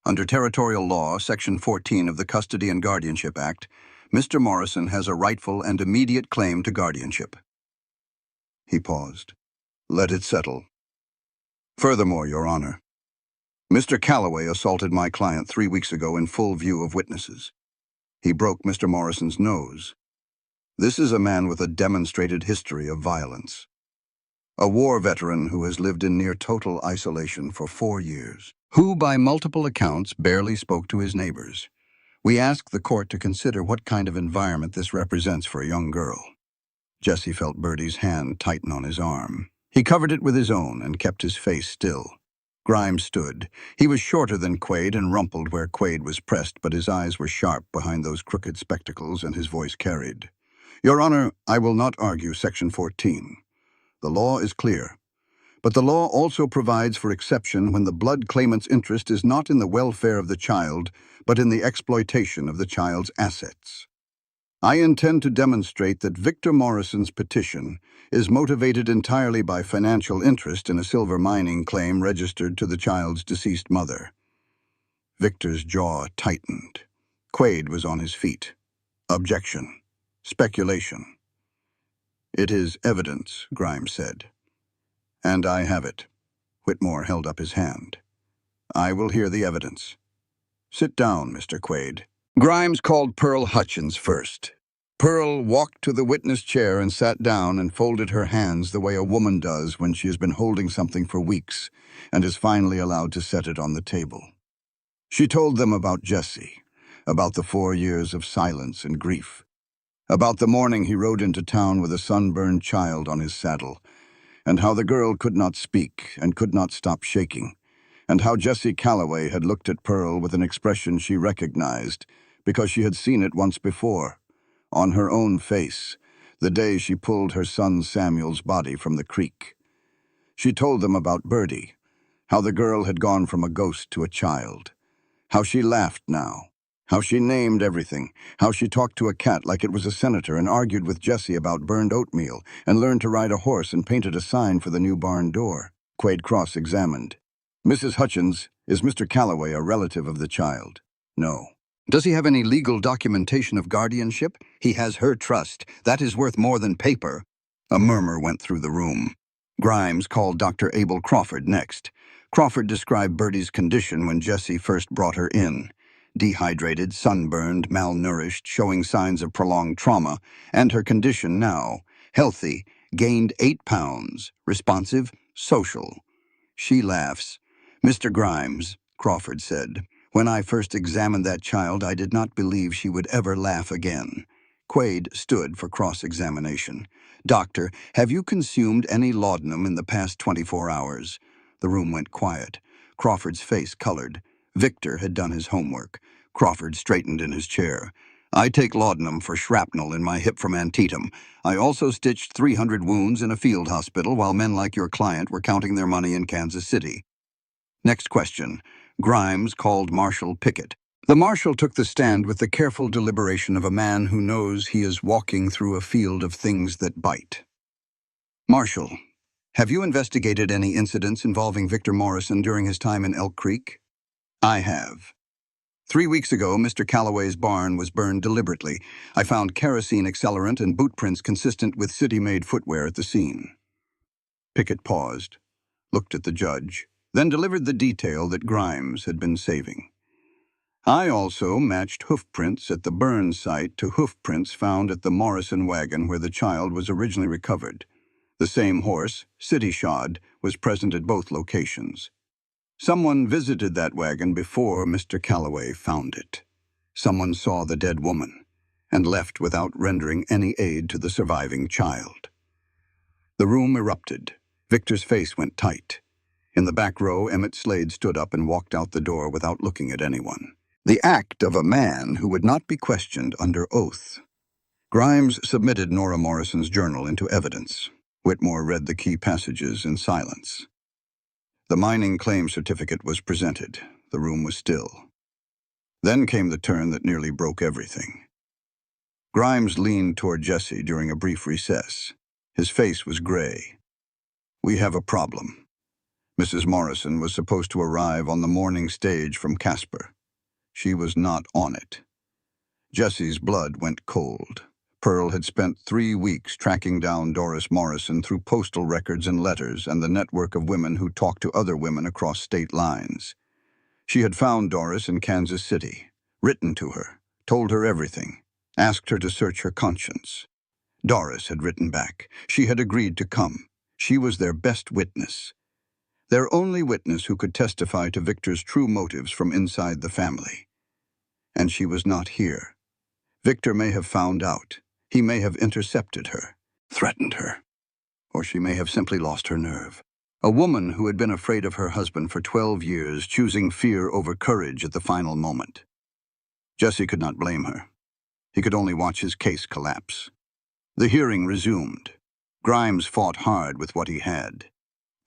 Under territorial law, Section 14 of the Custody and Guardianship Act, Mr. Morrison has a rightful and immediate claim to guardianship. He paused. Let it settle. Furthermore, Your Honor, Mr. Calloway assaulted my client 3 weeks ago in full view of witnesses. He broke Mr. Morrison's nose. This is a man with a demonstrated history of violence. A war veteran who has lived in near total isolation for 4 years, who by multiple accounts barely spoke to his neighbors. We ask the court to consider what kind of environment this represents for a young girl. Jesse felt Birdie's hand tighten on his arm. He covered it with his own and kept his face still. Grimes stood. He was shorter than Quaid and rumpled where Quaid was pressed, but his eyes were sharp behind those crooked spectacles and his voice carried. Your Honor, I will not argue Section 14. The law is clear. But the law also provides for exception when the blood claimant's interest is not in the welfare of the child, but in the exploitation of the child's assets. I intend to demonstrate that Victor Morrison's petition is motivated entirely by financial interest in a silver mining claim registered to the child's deceased mother. Victor's jaw tightened. Quaid was on his feet. Objection. Speculation. It is evidence, Grimes said. And I have it. Whitmore held up his hand. I will hear the evidence. Sit down, Mr. Quaid. Grimes called Pearl Hutchins first. Pearl walked to the witness chair and sat down and folded her hands the way a woman does when she has been holding something for weeks and is finally allowed to set it on the table. She told them about Jesse, about the 4 years of silence and grief, about the morning he rode into town with a sunburned child on his saddle, and how the girl could not speak and could not stop shaking, and how Jesse Calloway had looked at Pearl with an expression she recognized because she had seen it once before, on her own face, the day she pulled her son Samuel's body from the creek. She told them about Birdie, how the girl had gone from a ghost to a child, how she laughed now, how she named everything, how she talked to a cat like it was a senator and argued with Jesse about burned oatmeal and learned to ride a horse and painted a sign for the new barn door. Quaid cross-examined. Mrs. Hutchins, is Mr. Calloway a relative of the child? No. Does he have any legal documentation of guardianship? He has her trust. That is worth more than paper. A murmur went through the room. Grimes called Dr. Abel Crawford next. Crawford described Birdie's condition when Jesse first brought her in. Dehydrated, sunburned, malnourished, showing signs of prolonged trauma, and her condition now, healthy, gained 8 pounds, responsive, social. She laughs. Mr. Grimes, Crawford said, when I first examined that child, I did not believe she would ever laugh again. Quaid stood for cross-examination. Doctor, have you consumed any laudanum in the past 24 hours? The room went quiet. Crawford's face colored. Victor had done his homework. Crawford straightened in his chair. I take laudanum for shrapnel in my hip from Antietam. I also stitched 300 wounds in a field hospital while men like your client were counting their money in Kansas City. Next question. Grimes called Marshal Pickett. The marshal took the stand with the careful deliberation of a man who knows he is walking through a field of things that bite. Marshal, have you investigated any incidents involving Victor Morrison during his time in Elk Creek? I have. 3 weeks ago, Mr. Calloway's barn was burned deliberately. I found kerosene accelerant and boot prints consistent with city-made footwear at the scene. Pickett paused, looked at the judge, then delivered the detail that Grimes had been saving. I also matched hoof prints at the burn site to hoof prints found at the Morrison wagon where the child was originally recovered. The same horse, city shod, was present at both locations. Someone visited that wagon before Mr. Calloway found it. Someone saw the dead woman and left without rendering any aid to the surviving child. The room erupted. Victor's face went tight. In the back row, Emmett Slade stood up and walked out the door without looking at anyone. The act of a man who would not be questioned under oath. Grimes submitted Nora Morrison's journal into evidence. Whitmore read the key passages in silence. The mining claim certificate was presented. The room was still. Then came the turn that nearly broke everything. Grimes leaned toward Jesse during a brief recess. His face was gray. We have a problem. Mrs. Morrison was supposed to arrive on the morning stage from Casper. She was not on it. Jessie's blood went cold. Pearl had spent 3 weeks tracking down Doris Morrison through postal records and letters and the network of women who talked to other women across state lines. She had found Doris in Kansas City, written to her, told her everything, asked her to search her conscience. Doris had written back. She had agreed to come. She was their best witness. Their only witness who could testify to Victor's true motives from inside the family. And she was not here. Victor may have found out. He may have intercepted her, threatened her. Or she may have simply lost her nerve. A woman who had been afraid of her husband for 12 years, choosing fear over courage at the final moment. Jessie could not blame her. He could only watch his case collapse. The hearing resumed. Grimes fought hard with what he had.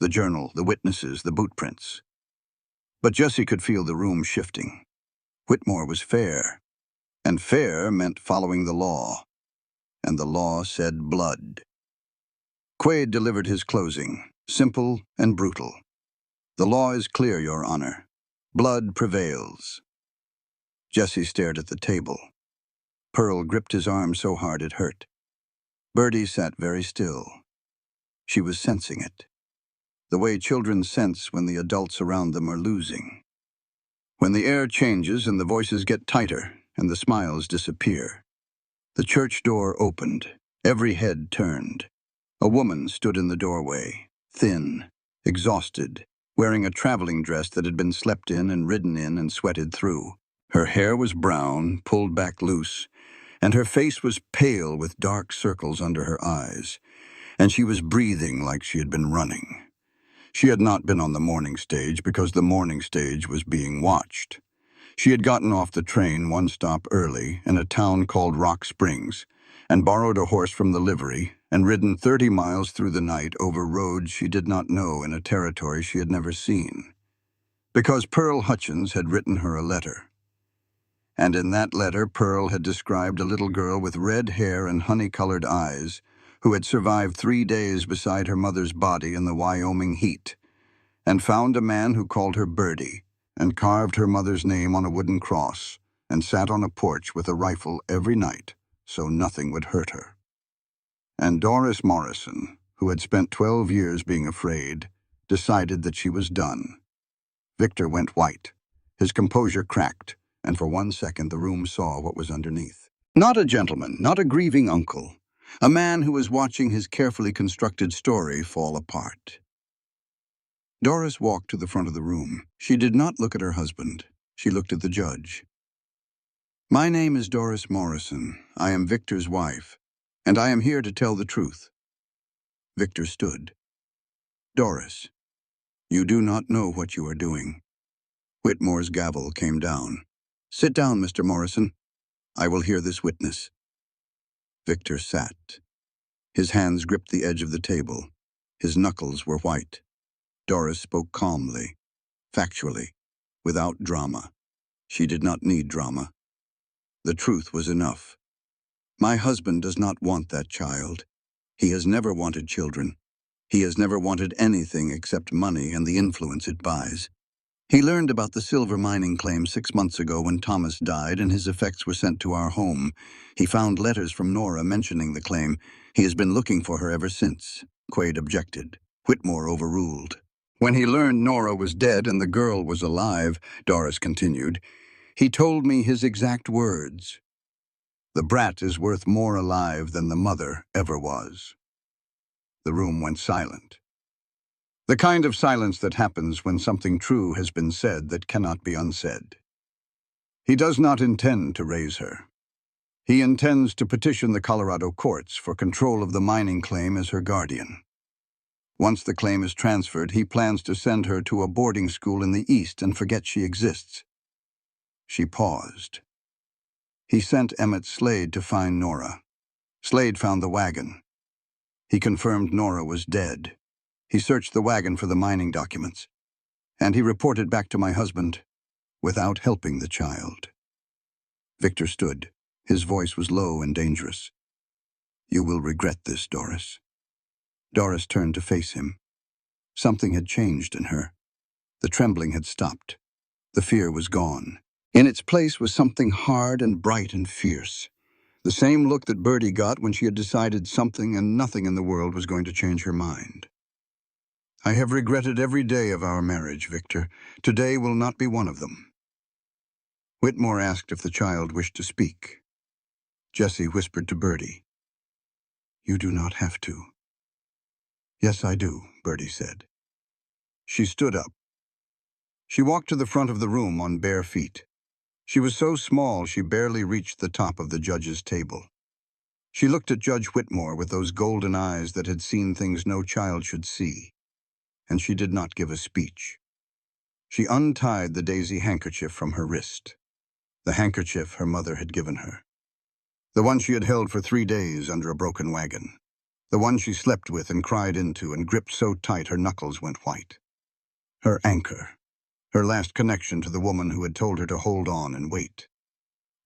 The journal, the witnesses, the boot prints. But Jessie could feel the room shifting. Whitmore was fair, and fair meant following the law. And the law said blood. Quaid delivered his closing, simple and brutal. The law is clear, Your Honor. Blood prevails. Jessie stared at the table. Pearl gripped his arm so hard it hurt. Birdie sat very still. She was sensing it. The way children sense when the adults around them are losing. When the air changes and the voices get tighter and the smiles disappear. The church door opened. Every head turned. A woman stood in the doorway, thin, exhausted, wearing a traveling dress that had been slept in and ridden in and sweated through. Her hair was brown, pulled back loose, and her face was pale with dark circles under her eyes, and she was breathing like she had been running. She had not been on the morning stage because the morning stage was being watched. She had gotten off the train 1 stop early in a town called Rock Springs and borrowed a horse from the livery and ridden 30 miles through the night over roads she did not know in a territory she had never seen. Because Pearl Hutchins had written her a letter. And in that letter, Pearl had described a little girl with red hair and honey-colored eyes who had survived 3 days beside her mother's body in the Wyoming heat, and found a man who called her Birdie, and carved her mother's name on a wooden cross, and sat on a porch with a rifle every night so nothing would hurt her. And Doris Morrison, who had spent 12 years being afraid, decided that she was done. Victor went white. His composure cracked, and for 1 second the room saw what was underneath. Not a gentleman, not a grieving uncle. A man who was watching his carefully constructed story fall apart. Doris walked to the front of the room. She did not look at her husband. She looked at the judge. My name is Doris Morrison. I am Victor's wife, and I am here to tell the truth. Victor stood. Doris, you do not know what you are doing. Whitmore's gavel came down. Sit down, Mr. Morrison. I will hear this witness. Victor sat. His hands gripped the edge of the table. His knuckles were white. Doris spoke calmly, factually, without drama. She did not need drama. The truth was enough. My husband does not want that child. He has never wanted children. He has never wanted anything except money and the influence it buys. He learned about the silver mining claim 6 months ago when Thomas died and his effects were sent to our home. He found letters from Nora mentioning the claim. He has been looking for her ever since. Quaid objected. Whitmore overruled. When he learned Nora was dead and the girl was alive, Doris continued, he told me his exact words. The brat is worth more alive than the mother ever was. The room went silent. The kind of silence that happens when something true has been said that cannot be unsaid. He does not intend to raise her. He intends to petition the Colorado courts for control of the mining claim as her guardian. Once the claim is transferred, he plans to send her to a boarding school in the East and forget she exists. She paused. He sent Emmett Slade to find Nora. Slade found the wagon. He confirmed Nora was dead. He searched the wagon for the mining documents, and he reported back to my husband without helping the child. Victor stood. His voice was low and dangerous. You will regret this, Doris. Doris turned to face him. Something had changed in her. The trembling had stopped. The fear was gone. In its place was something hard and bright and fierce. The same look that Bertie got when she had decided something and nothing in the world was going to change her mind. "I have regretted every day of our marriage, Victor. Today will not be one of them." Whitmore asked if the child wished to speak. Jessie whispered to Bertie, "You do not have to." "Yes, I do," Bertie said. She stood up. She walked to the front of the room on bare feet. She was so small she barely reached the top of the judge's table. She looked at Judge Whitmore with those golden eyes that had seen things no child should see, and she did not give a speech. She untied the daisy handkerchief from her wrist, the handkerchief her mother had given her, the one she had held for 3 days under a broken wagon, the one she slept with and cried into and gripped so tight her knuckles went white. Her anchor, her last connection to the woman who had told her to hold on and wait.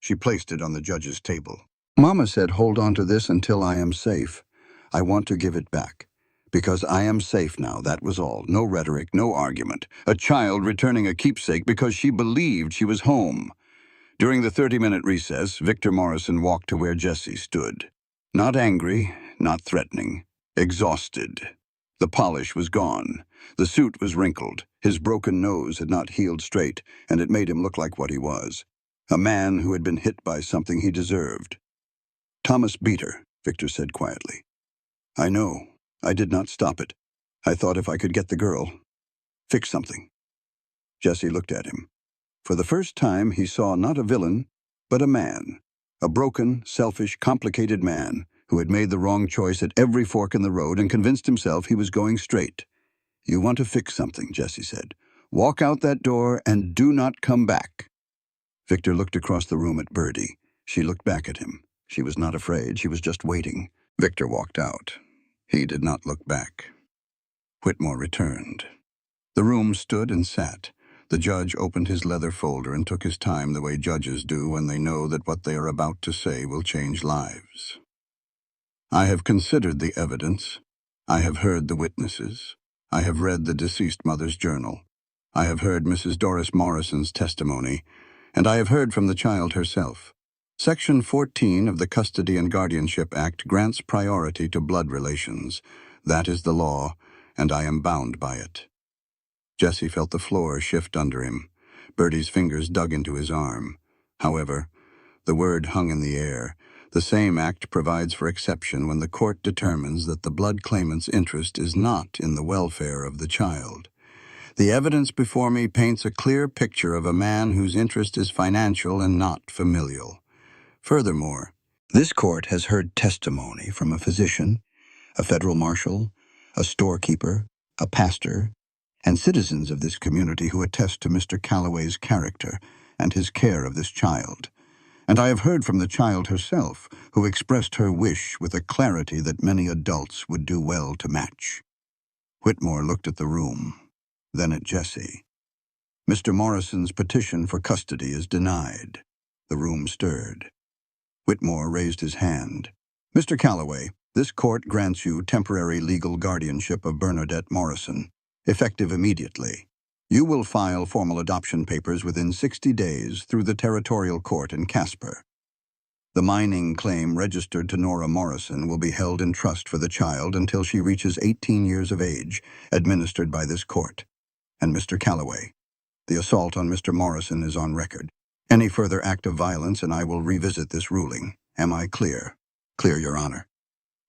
She placed it on the judge's table. "Mama said, hold on to this until I am safe. I want to give it back. Because I am safe now, that was all. No rhetoric, no argument. A child returning a keepsake because she believed she was home." During the 30-minute recess, Victor Morrison walked to where Jessie stood. Not angry, not threatening. Exhausted. The polish was gone. The suit was wrinkled. His broken nose had not healed straight, and it made him look like what he was. A man who had been hit by something he deserved. "Thomas beat her," Victor said quietly. "I know. I did not stop it. I thought if I could get the girl, fix something." Jessie looked at him. For the first time, he saw not a villain, but a man. A broken, selfish, complicated man who had made the wrong choice at every fork in the road and convinced himself he was going straight. "You want to fix something," Jessie said. "Walk out that door and do not come back." Victor looked across the room at Bertie. She looked back at him. She was not afraid, she was just waiting. Victor walked out. He did not look back. Whitmore returned. The room stood and sat. The judge opened his leather folder and took his time the way judges do when they know that what they are about to say will change lives. "I have considered the evidence. I have heard the witnesses. I have read the deceased mother's journal. I have heard Mrs. Doris Morrison's testimony, and I have heard from the child herself. Section 14 of the Custody and Guardianship Act grants priority to blood relations. That is the law, and I am bound by it." Jessie felt the floor shift under him. Bertie's fingers dug into his arm. However, the word hung in the air. The same act provides for exception when the court determines that the blood claimant's interest is not in the welfare of the child. The evidence before me paints a clear picture of a man whose interest is financial and not familial. Furthermore, this court has heard testimony from a physician, a federal marshal, a storekeeper, a pastor, and citizens of this community who attest to Mr. Calloway's character and his care of this child. And I have heard from the child herself, who expressed her wish with a clarity that many adults would do well to match. Whitmore looked at the room, then at Jessie. "Mr. Morrison's petition for custody is denied." The room stirred. Whitmore raised his hand. "Mr. Calloway, this court grants you temporary legal guardianship of Bernadette Morrison, effective immediately. You will file formal adoption papers within 60 days through the territorial court in Casper. The mining claim registered to Nora Morrison will be held in trust for the child until she reaches 18 years of age, administered by this court. And Mr. Calloway, the assault on Mr. Morrison is on record. Any further act of violence and I will revisit this ruling. Am I clear?" "Clear, Your Honor."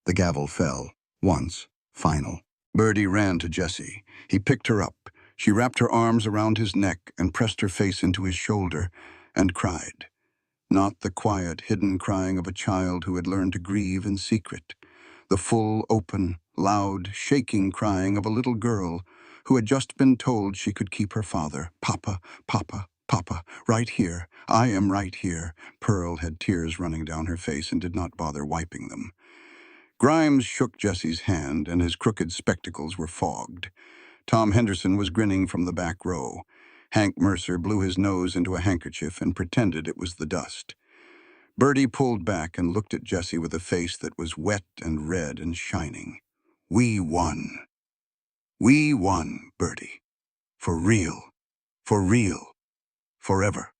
The gavel fell. Once. Final. Bertie ran to Jessie. He picked her up. She wrapped her arms around his neck and pressed her face into his shoulder and cried. Not the quiet, hidden crying of a child who had learned to grieve in secret. The full, open, loud, shaking crying of a little girl who had just been told she could keep her father. "Papa, Papa, Papa, right here. I am right here." Pearl had tears running down her face and did not bother wiping them. Grimes shook Jessie's hand, and his crooked spectacles were fogged. Tom Henderson was grinning from the back row. Hank Mercer blew his nose into a handkerchief and pretended it was the dust. Bertie pulled back and looked at Jessie with a face that was wet and red and shining. "We won. We won, Bertie. For real. For real. Forever.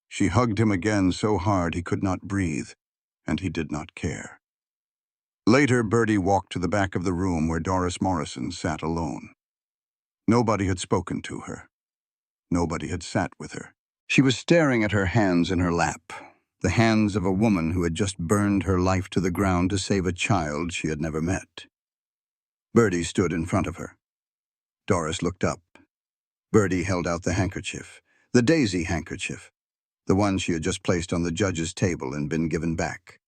She hugged him again so hard he could not breathe, and he did not care. Later, Bertie walked to the back of the room where Doris Morrison sat alone. Nobody had spoken to her. Nobody had sat with her. She was staring at her hands in her lap, the hands of a woman who had just burned her life to the ground to save a child she had never met. Bertie stood in front of her. Doris looked up. Bertie held out the handkerchief, the daisy handkerchief, the one she had just placed on the judge's table and been given back.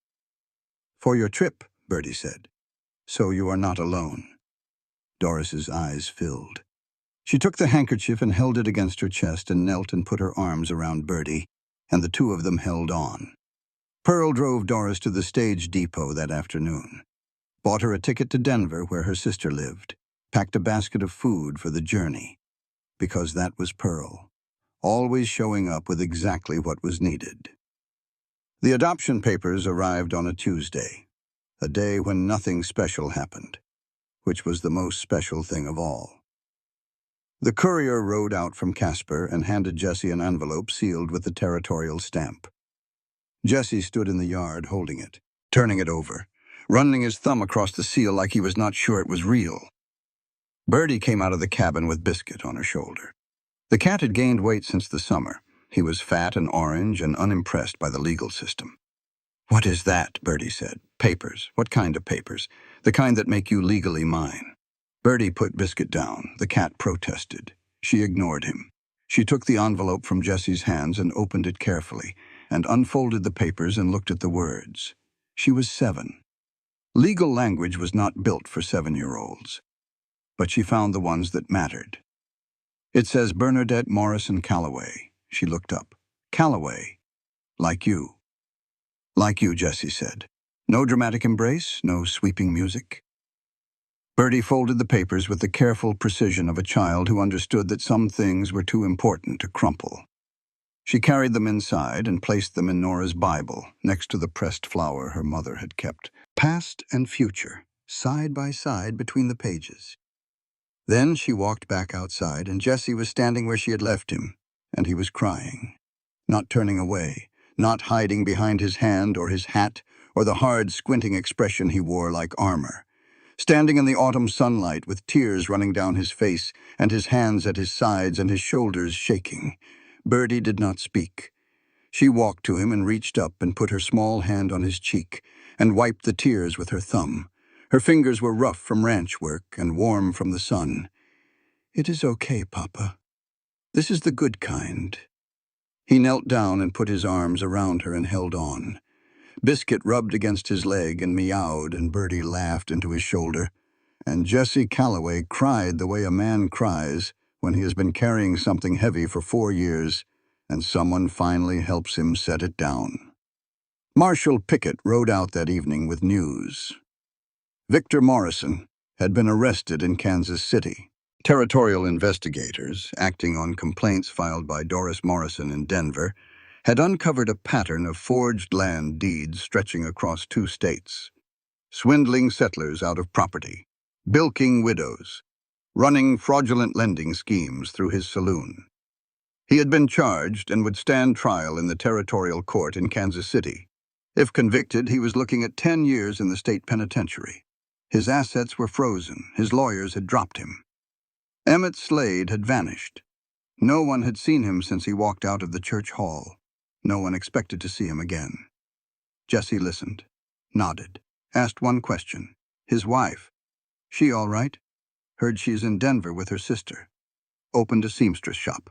"For your trip," Bertie said, "so you are not alone." Doris's eyes filled. She took the handkerchief and held it against her chest and knelt and put her arms around Bertie, and the two of them held on. Pearl drove Doris to the stage depot that afternoon, bought her a ticket to Denver where her sister lived, packed a basket of food for the journey, because that was Pearl, always showing up with exactly what was needed. The adoption papers arrived on a Tuesday, a day when nothing special happened, which was the most special thing of all. The courier rode out from Casper and handed Jessie an envelope sealed with the territorial stamp. Jessie stood in the yard holding it, turning it over, running his thumb across the seal like he was not sure it was real. Bertie came out of the cabin with Biscuit on her shoulder. The cat had gained weight since the summer. He was fat and orange and unimpressed by the legal system. "What is that?" Bertie said. "Papers. What kind of papers? The kind that make you legally mine." Bertie put Biscuit down. The cat protested. She ignored him. She took the envelope from Jessie's hands and opened it carefully, and unfolded the papers and looked at the words. She was 7. Legal language was not built for 7-year-olds. But she found the ones that mattered. It says Bernadette Morrison Calloway. She looked up. "Calloway. Like you." "Like you," Jessie said. No dramatic embrace, no sweeping music. Bertie folded the papers with the careful precision of a child who understood that some things were too important to crumple. She carried them inside and placed them in Nora's Bible, next to the pressed flower her mother had kept. Past and future, side by side between the pages. Then she walked back outside, and Jessie was standing where she had left him, and he was crying. Not turning away, not hiding behind his hand or his hat, or the hard, squinting expression he wore like armor. Standing in the autumn sunlight with tears running down his face and his hands at his sides and his shoulders shaking. Bertie did not speak. She walked to him and reached up and put her small hand on his cheek and wiped the tears with her thumb. Her fingers were rough from ranch work and warm from the sun. "It is okay, Papa. This is the good kind." He knelt down and put his arms around her and held on. Biscuit rubbed against his leg and meowed, and Bertie laughed into his shoulder. And Jessie Calloway cried the way a man cries when he has been carrying something heavy for 4 years, and someone finally helps him set it down. Marshal Pickett rode out that evening with news. Victor Morrison had been arrested in Kansas City. Territorial investigators, acting on complaints filed by Doris Morrison in Denver, had uncovered a pattern of forged land deeds stretching across 2 states, swindling settlers out of property, bilking widows, running fraudulent lending schemes through his saloon. He had been charged and would stand trial in the territorial court in Kansas City. If convicted, he was looking at 10 years in the state penitentiary. His assets were frozen. His lawyers had dropped him. Emmett Slade had vanished. No one had seen him since he walked out of the church hall. No one expected to see him again. Jessie listened, nodded, asked one question. His wife. "She all right? Heard she's in Denver with her sister. Opened a seamstress shop."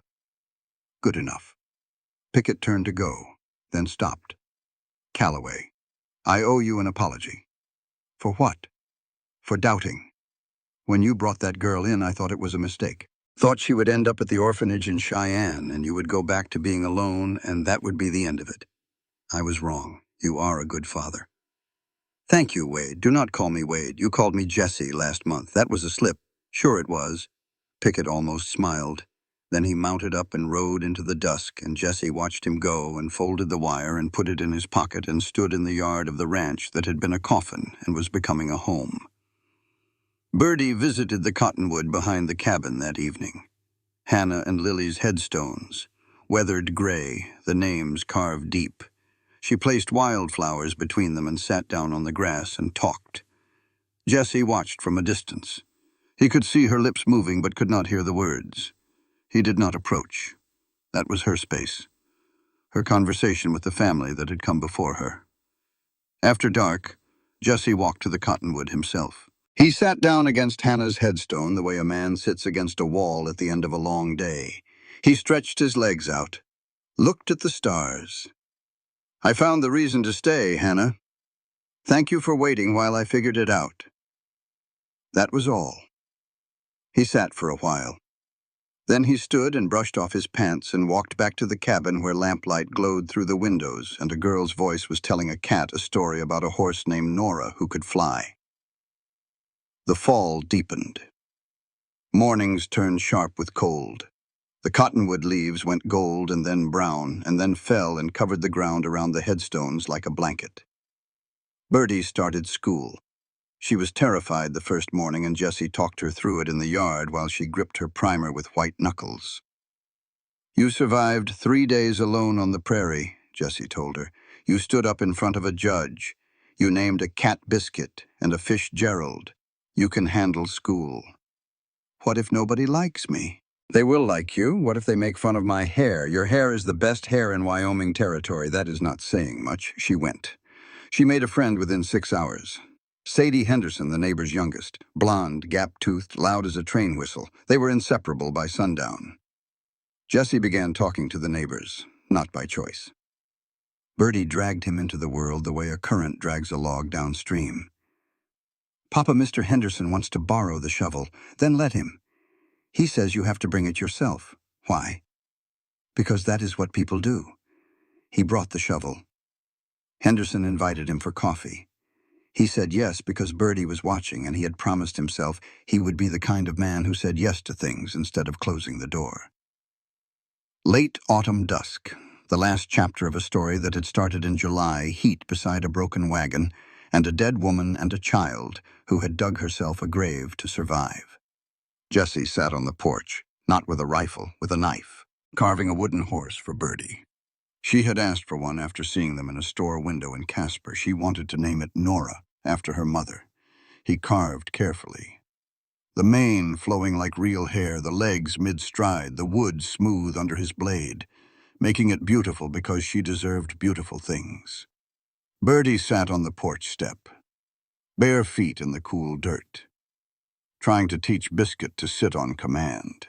Good enough. Pickett turned to go, then stopped. "Calloway, I owe you an apology." "For what?" "For doubting. When you brought that girl in, I thought it was a mistake. Thought she would end up at the orphanage in Cheyenne, and you would go back to being alone, and that would be the end of it. I was wrong. You are a good father." "Thank you, Wade. Do not call me Wade. You called me Jessie last month. That was a slip." "Sure it was." Pickett almost smiled. Then he mounted up and rode into the dusk, and Jessie watched him go and folded the wire and put it in his pocket and stood in the yard of the ranch that had been a coffin and was becoming a home. Birdie visited the cottonwood behind the cabin that evening. Hannah and Lily's headstones, weathered gray, the names carved deep. She placed wildflowers between them and sat down on the grass and talked. Jesse watched from a distance. He could see her lips moving but could not hear the words. He did not approach. That was her space. Her conversation with the family that had come before her. After dark, Jesse walked to the cottonwood himself. He sat down against Hannah's headstone the way a man sits against a wall at the end of a long day. He stretched his legs out, looked at the stars. "I found the reason to stay, Hannah. Thank you for waiting while I figured it out." That was all. He sat for a while. Then he stood and brushed off his pants and walked back to the cabin where lamplight glowed through the windows and a girl's voice was telling a cat a story about a horse named Nora who could fly. The fall deepened. Mornings turned sharp with cold. The cottonwood leaves went gold and then brown and then fell and covered the ground around the headstones like a blanket. Birdie started school. She was terrified the first morning and Jesse talked her through it in the yard while she gripped her primer with white knuckles. "You survived 3 days alone on the prairie," Jesse told her. "You stood up in front of a judge. You named a cat Biscuit and a fish Gerald. You can handle school." "What if nobody likes me?" "They will like you. What if they make fun of my hair? Your hair is the best hair in Wyoming territory. That is not saying much." She went. She made a friend within 6 hours. Sadie Henderson, the neighbor's youngest, blonde, gap-toothed, loud as a train whistle. They were inseparable by sundown. Jesse began talking to the neighbors, not by choice. Birdie dragged him into the world the way a current drags a log downstream. "Papa, Mr. Henderson wants to borrow the shovel. Then let him. He says you have to bring it yourself." "Why?" "Because that is what people do." He brought the shovel. Henderson invited him for coffee. He said yes because Birdie was watching and he had promised himself he would be the kind of man who said yes to things instead of closing the door. Late autumn dusk, the last chapter of a story that had started in July, heat beside a broken wagon, and a dead woman and a child who had dug herself a grave to survive. Jesse sat on the porch, not with a rifle, with a knife, carving a wooden horse for Birdie. She had asked for one after seeing them in a store window in Casper. She wanted to name it Nora, after her mother. He carved carefully. The mane flowing like real hair, the legs mid-stride, the wood smooth under his blade, making it beautiful because she deserved beautiful things. Birdie sat on the porch step, bare feet in the cool dirt, trying to teach Biscuit to sit on command.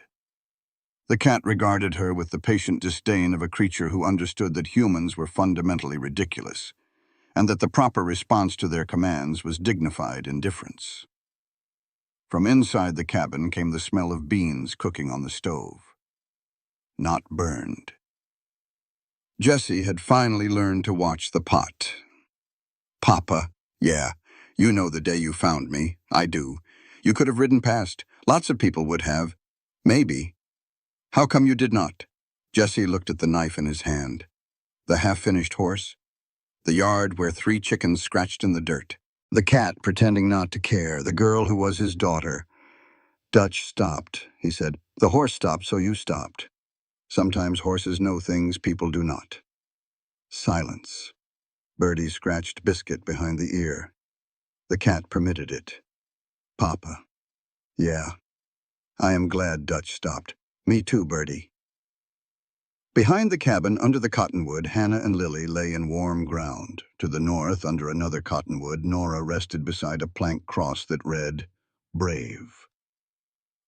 The cat regarded her with the patient disdain of a creature who understood that humans were fundamentally ridiculous, and that the proper response to their commands was dignified indifference. From inside the cabin came the smell of beans cooking on the stove. Not burned. Jesse had finally learned to watch the pot. "Papa, yeah, you know the day you found me. I do. You could have ridden past. Lots of people would have. Maybe. How come you did not?" Jesse looked at the knife in his hand. The half-finished horse. The yard where 3 chickens scratched in the dirt. The cat pretending not to care, the girl who was his daughter. "Dutch stopped," he said. "The horse stopped, so you stopped. Sometimes horses know things people do not." Silence. Birdie scratched Biscuit behind the ear. The cat permitted it. "Papa. Yeah. I am glad Dutch stopped. Me too, Birdie." Behind the cabin, under the cottonwood, Hannah and Lily lay in warm ground. To the north, under another cottonwood, Nora rested beside a plank cross that read, "Brave."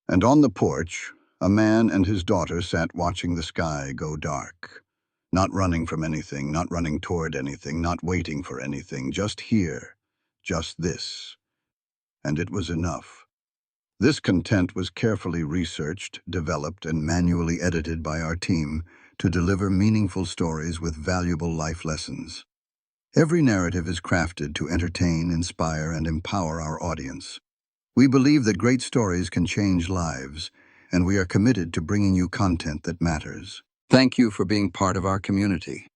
And on the porch, a man and his daughter sat watching the sky go dark. Not running from anything, not running toward anything, not waiting for anything, just here, just this. And it was enough. This content was carefully researched, developed, and manually edited by our team to deliver meaningful stories with valuable life lessons. Every narrative is crafted to entertain, inspire, and empower our audience. We believe that great stories can change lives, and we are committed to bringing you content that matters. Thank you for being part of our community.